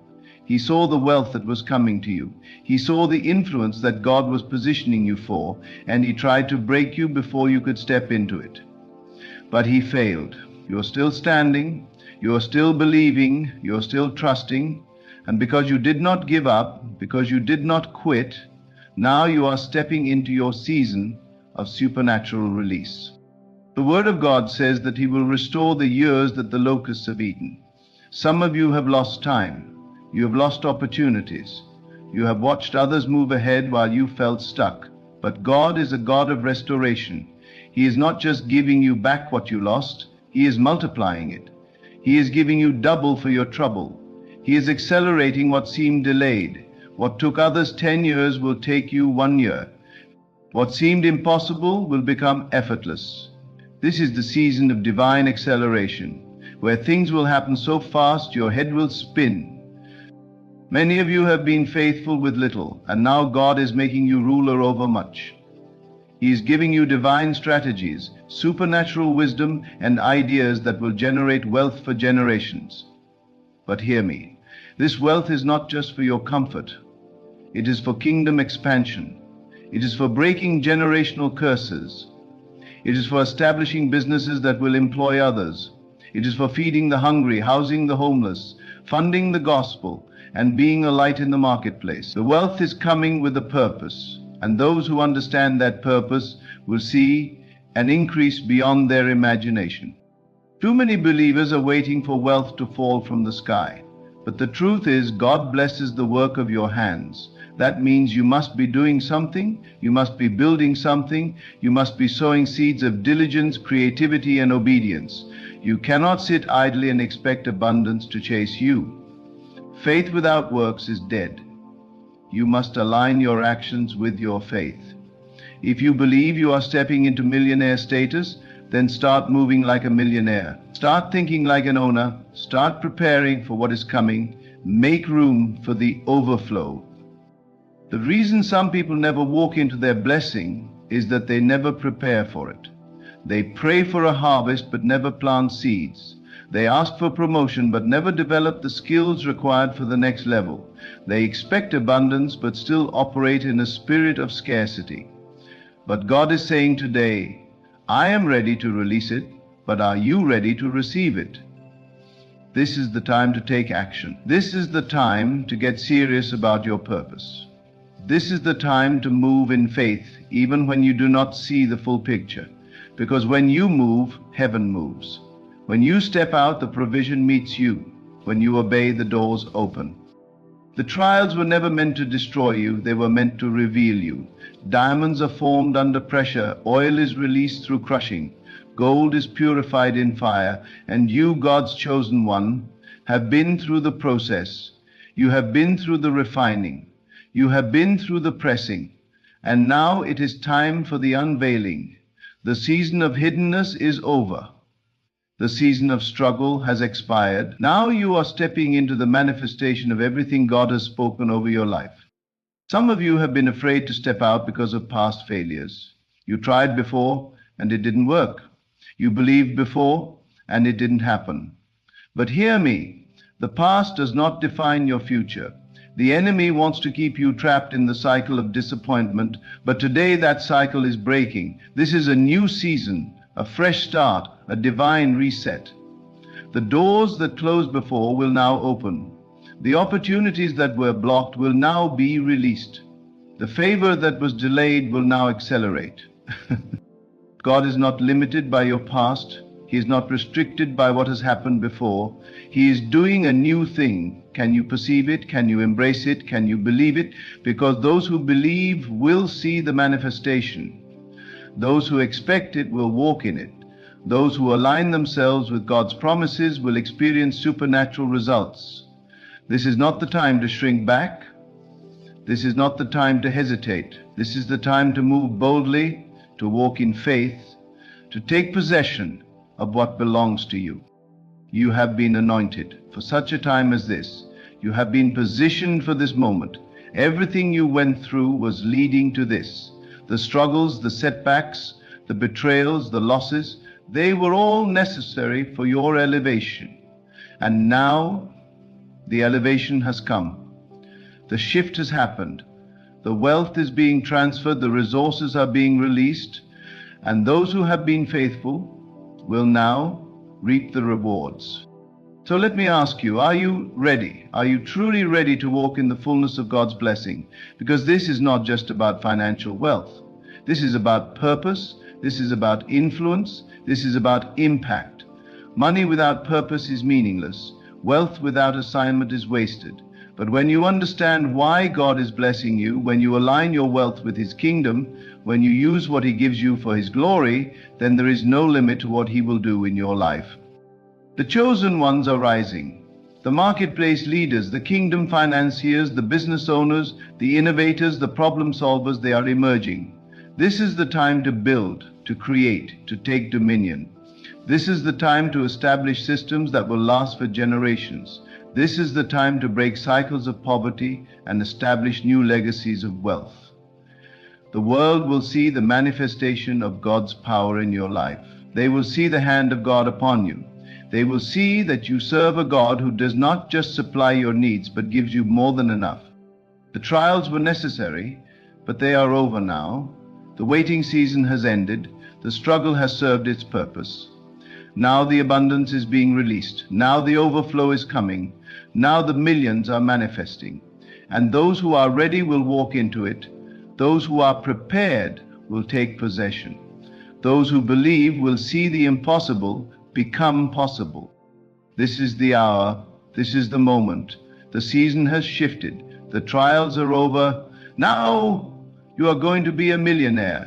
He saw the wealth that was coming to you. He saw the influence that God was positioning you for, and he tried to break you before you could step into it. But he failed. You're still standing. You are still believing, you are still trusting, and because you did not give up, because you did not quit, now you are stepping into your season of supernatural release. The Word of God says that He will restore the years that the locusts have eaten. Some of you have lost time. You have lost opportunities. You have watched others move ahead while you felt stuck. But God is a God of restoration. He is not just giving you back what you lost, He is multiplying it. He is giving you double for your trouble. He is accelerating what seemed delayed. What took others 10 years will take you 1 year. What seemed impossible will become effortless. This is the season of divine acceleration, where things will happen so fast your head will spin. Many of you have been faithful with little, and now God is making you ruler over much. He is giving you divine strategies, supernatural wisdom, and ideas that will generate wealth for generations. But hear me, this wealth is not just for your comfort. It is for kingdom expansion. It is for breaking generational curses. It is for establishing businesses that will employ others. It is for feeding the hungry, housing the homeless, funding the gospel, and being a light in the marketplace. The wealth is coming with a purpose, and those who understand that purpose will see an increase beyond their imagination. Too many believers are waiting for wealth to fall from the sky. But the truth is, God blesses the work of your hands. That means you must be doing something, you must be building something, you must be sowing seeds of diligence, creativity, and obedience. You cannot sit idly and expect abundance to chase you. Faith without works is dead. You must align your actions with your faith. If you believe you are stepping into millionaire status, then start moving like a millionaire. Start thinking like an owner. Start preparing for what is coming. Make room for the overflow. The reason some people never walk into their blessing is that they never prepare for it. They pray for a harvest but never plant seeds. They ask for promotion but never develop the skills required for the next level. They expect abundance but still operate in a spirit of scarcity. But God is saying today, I am ready to release it, but are you ready to receive it? This is the time to take action. This is the time to get serious about your purpose. This is the time to move in faith, even when you do not see the full picture. Because when you move, heaven moves. When you step out, the provision meets you. When you obey, the doors open. The trials were never meant to destroy you, they were meant to reveal you. Diamonds are formed under pressure, oil is released through crushing, gold is purified in fire, and you, God's chosen one, have been through the process. You have been through the refining. You have been through the pressing. And now it is time for the unveiling. The season of hiddenness is over. The season of struggle has expired. Now you are stepping into the manifestation of everything God has spoken over your life. Some of you have been afraid to step out because of past failures. You tried before and it didn't work. You believed before and it didn't happen. But hear me, the past does not define your future. The enemy wants to keep you trapped in the cycle of disappointment, but today that cycle is breaking. This is a new season, a fresh start, a divine reset. The doors that closed before will now open. The opportunities that were blocked will now be released. The favor that was delayed will now accelerate. God is not limited by your past. He is not restricted by what has happened before. He is doing a new thing. Can you perceive it? Can you embrace it? Can you believe it? Because those who believe will see the manifestation. Those who expect it will walk in it. Those who align themselves with God's promises will experience supernatural results. This is not the time to shrink back. This is not the time to hesitate. This is the time to move boldly, to walk in faith, to take possession of what belongs to you. You have been anointed for such a time as this. You have been positioned for this moment. Everything you went through was leading to this. The struggles, the setbacks, the betrayals, the losses, they were all necessary for your elevation. And now the elevation has come. The shift has happened. The wealth is being transferred, the resources are being released, and those who have been faithful will now reap the rewards. So let me ask you, are you ready? Are you truly ready to walk in the fullness of God's blessing? Because this is not just about financial wealth. This is about purpose. This is about influence. This is about impact. Money without purpose is meaningless. Wealth without assignment is wasted. But when you understand why God is blessing you, when you align your wealth with His kingdom, when you use what He gives you for His glory, then there is no limit to what He will do in your life. The chosen ones are rising. The marketplace leaders, the kingdom financiers, the business owners, the innovators, the problem solvers, they are emerging. This is the time to build, to create, to take dominion. This is the time to establish systems that will last for generations. This is the time to break cycles of poverty and establish new legacies of wealth. The world will see the manifestation of God's power in your life. They will see the hand of God upon you. They will see that you serve a God who does not just supply your needs, but gives you more than enough. The trials were necessary, but they are over now. The waiting season has ended. The struggle has served its purpose. Now the abundance is being released. Now the overflow is coming. Now the millions are manifesting. And those who are ready will walk into it. Those who are prepared will take possession. Those who believe will see the impossible become possible. This is the hour. This is the moment. The season has shifted. The trials are over. Now you are going to be a millionaire.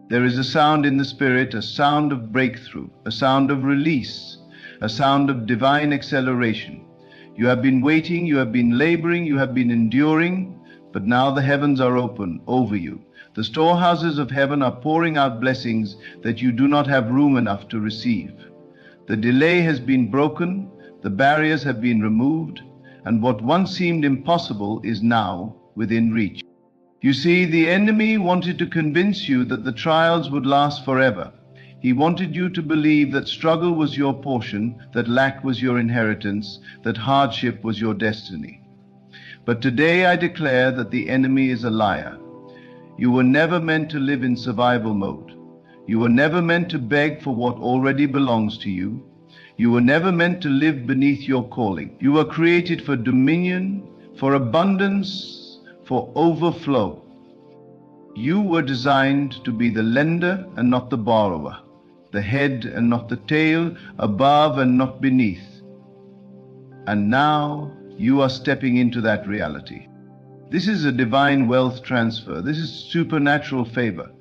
There is a sound in the spirit, a sound of breakthrough, a sound of release, a sound of divine acceleration. You have been waiting, you have been laboring, you have been enduring, but now the heavens are open over you. The storehouses of heaven are pouring out blessings that you do not have room enough to receive. The delay has been broken, the barriers have been removed, and what once seemed impossible is now within reach. You see, the enemy wanted to convince you that the trials would last forever. He wanted you to believe that struggle was your portion, that lack was your inheritance, that hardship was your destiny. But today I declare that the enemy is a liar. You were never meant to live in survival mode. You were never meant to beg for what already belongs to you. You were never meant to live beneath your calling. You were created for dominion, for abundance, for overflow. You were designed to be the lender and not the borrower, the head and not the tail, above and not beneath. And now you are stepping into that reality. This is a divine wealth transfer. This is supernatural favor.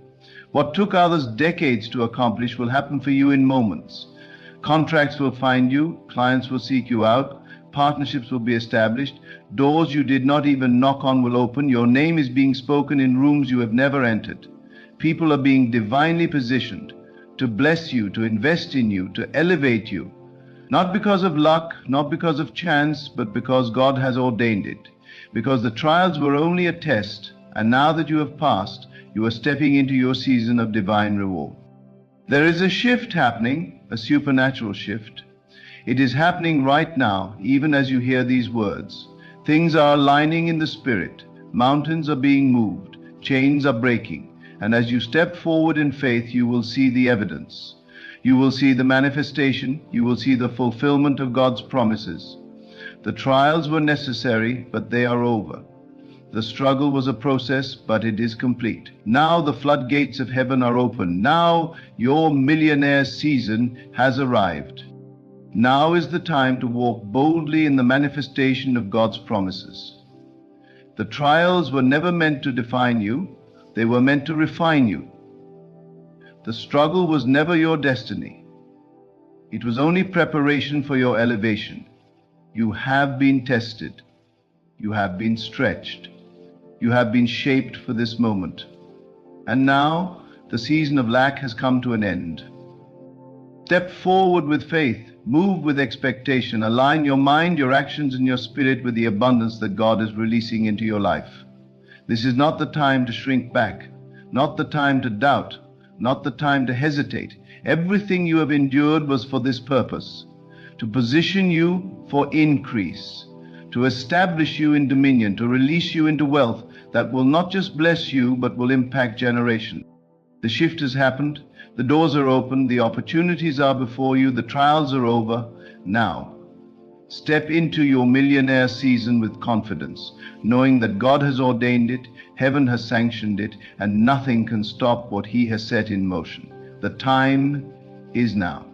What took others decades to accomplish will happen for you in moments. Contracts will find you, clients will seek you out, partnerships will be established, doors you did not even knock on will open, your name is being spoken in rooms you have never entered. People are being divinely positioned to bless you, to invest in you, to elevate you, not because of luck, not because of chance, but because God has ordained it. Because the trials were only a test, and now that you have passed, you are stepping into your season of divine reward. There is a shift happening, a supernatural shift. It is happening right now, even as you hear these words. Things are aligning in the spirit. Mountains are being moved. Chains are breaking. And as you step forward in faith, you will see the evidence. You will see the manifestation. You will see the fulfillment of God's promises. The trials were necessary, but they are over. The struggle was a process, but it is complete. Now the floodgates of heaven are open. Now your millionaire season has arrived. Now is the time to walk boldly in the manifestation of God's promises. The trials were never meant to define you. They were meant to refine you. The struggle was never your destiny. It was only preparation for your elevation. You have been tested. You have been stretched. You have been shaped for this moment. And now the season of lack has come to an end. Step forward with faith. Move with expectation. Align your mind, your actions, and your spirit with the abundance that God is releasing into your life. This is not the time to shrink back, not the time to doubt, not the time to hesitate. Everything you have endured was for this purpose, to position you for increase, to establish you in dominion, to release you into wealth that will not just bless you, but will impact generations. The shift has happened. The doors are open. The opportunities are before you. The trials are over. Now, Step into your millionaire season with confidence, knowing that God has ordained it, heaven has sanctioned it, and nothing can stop what He has set in motion. The time is now.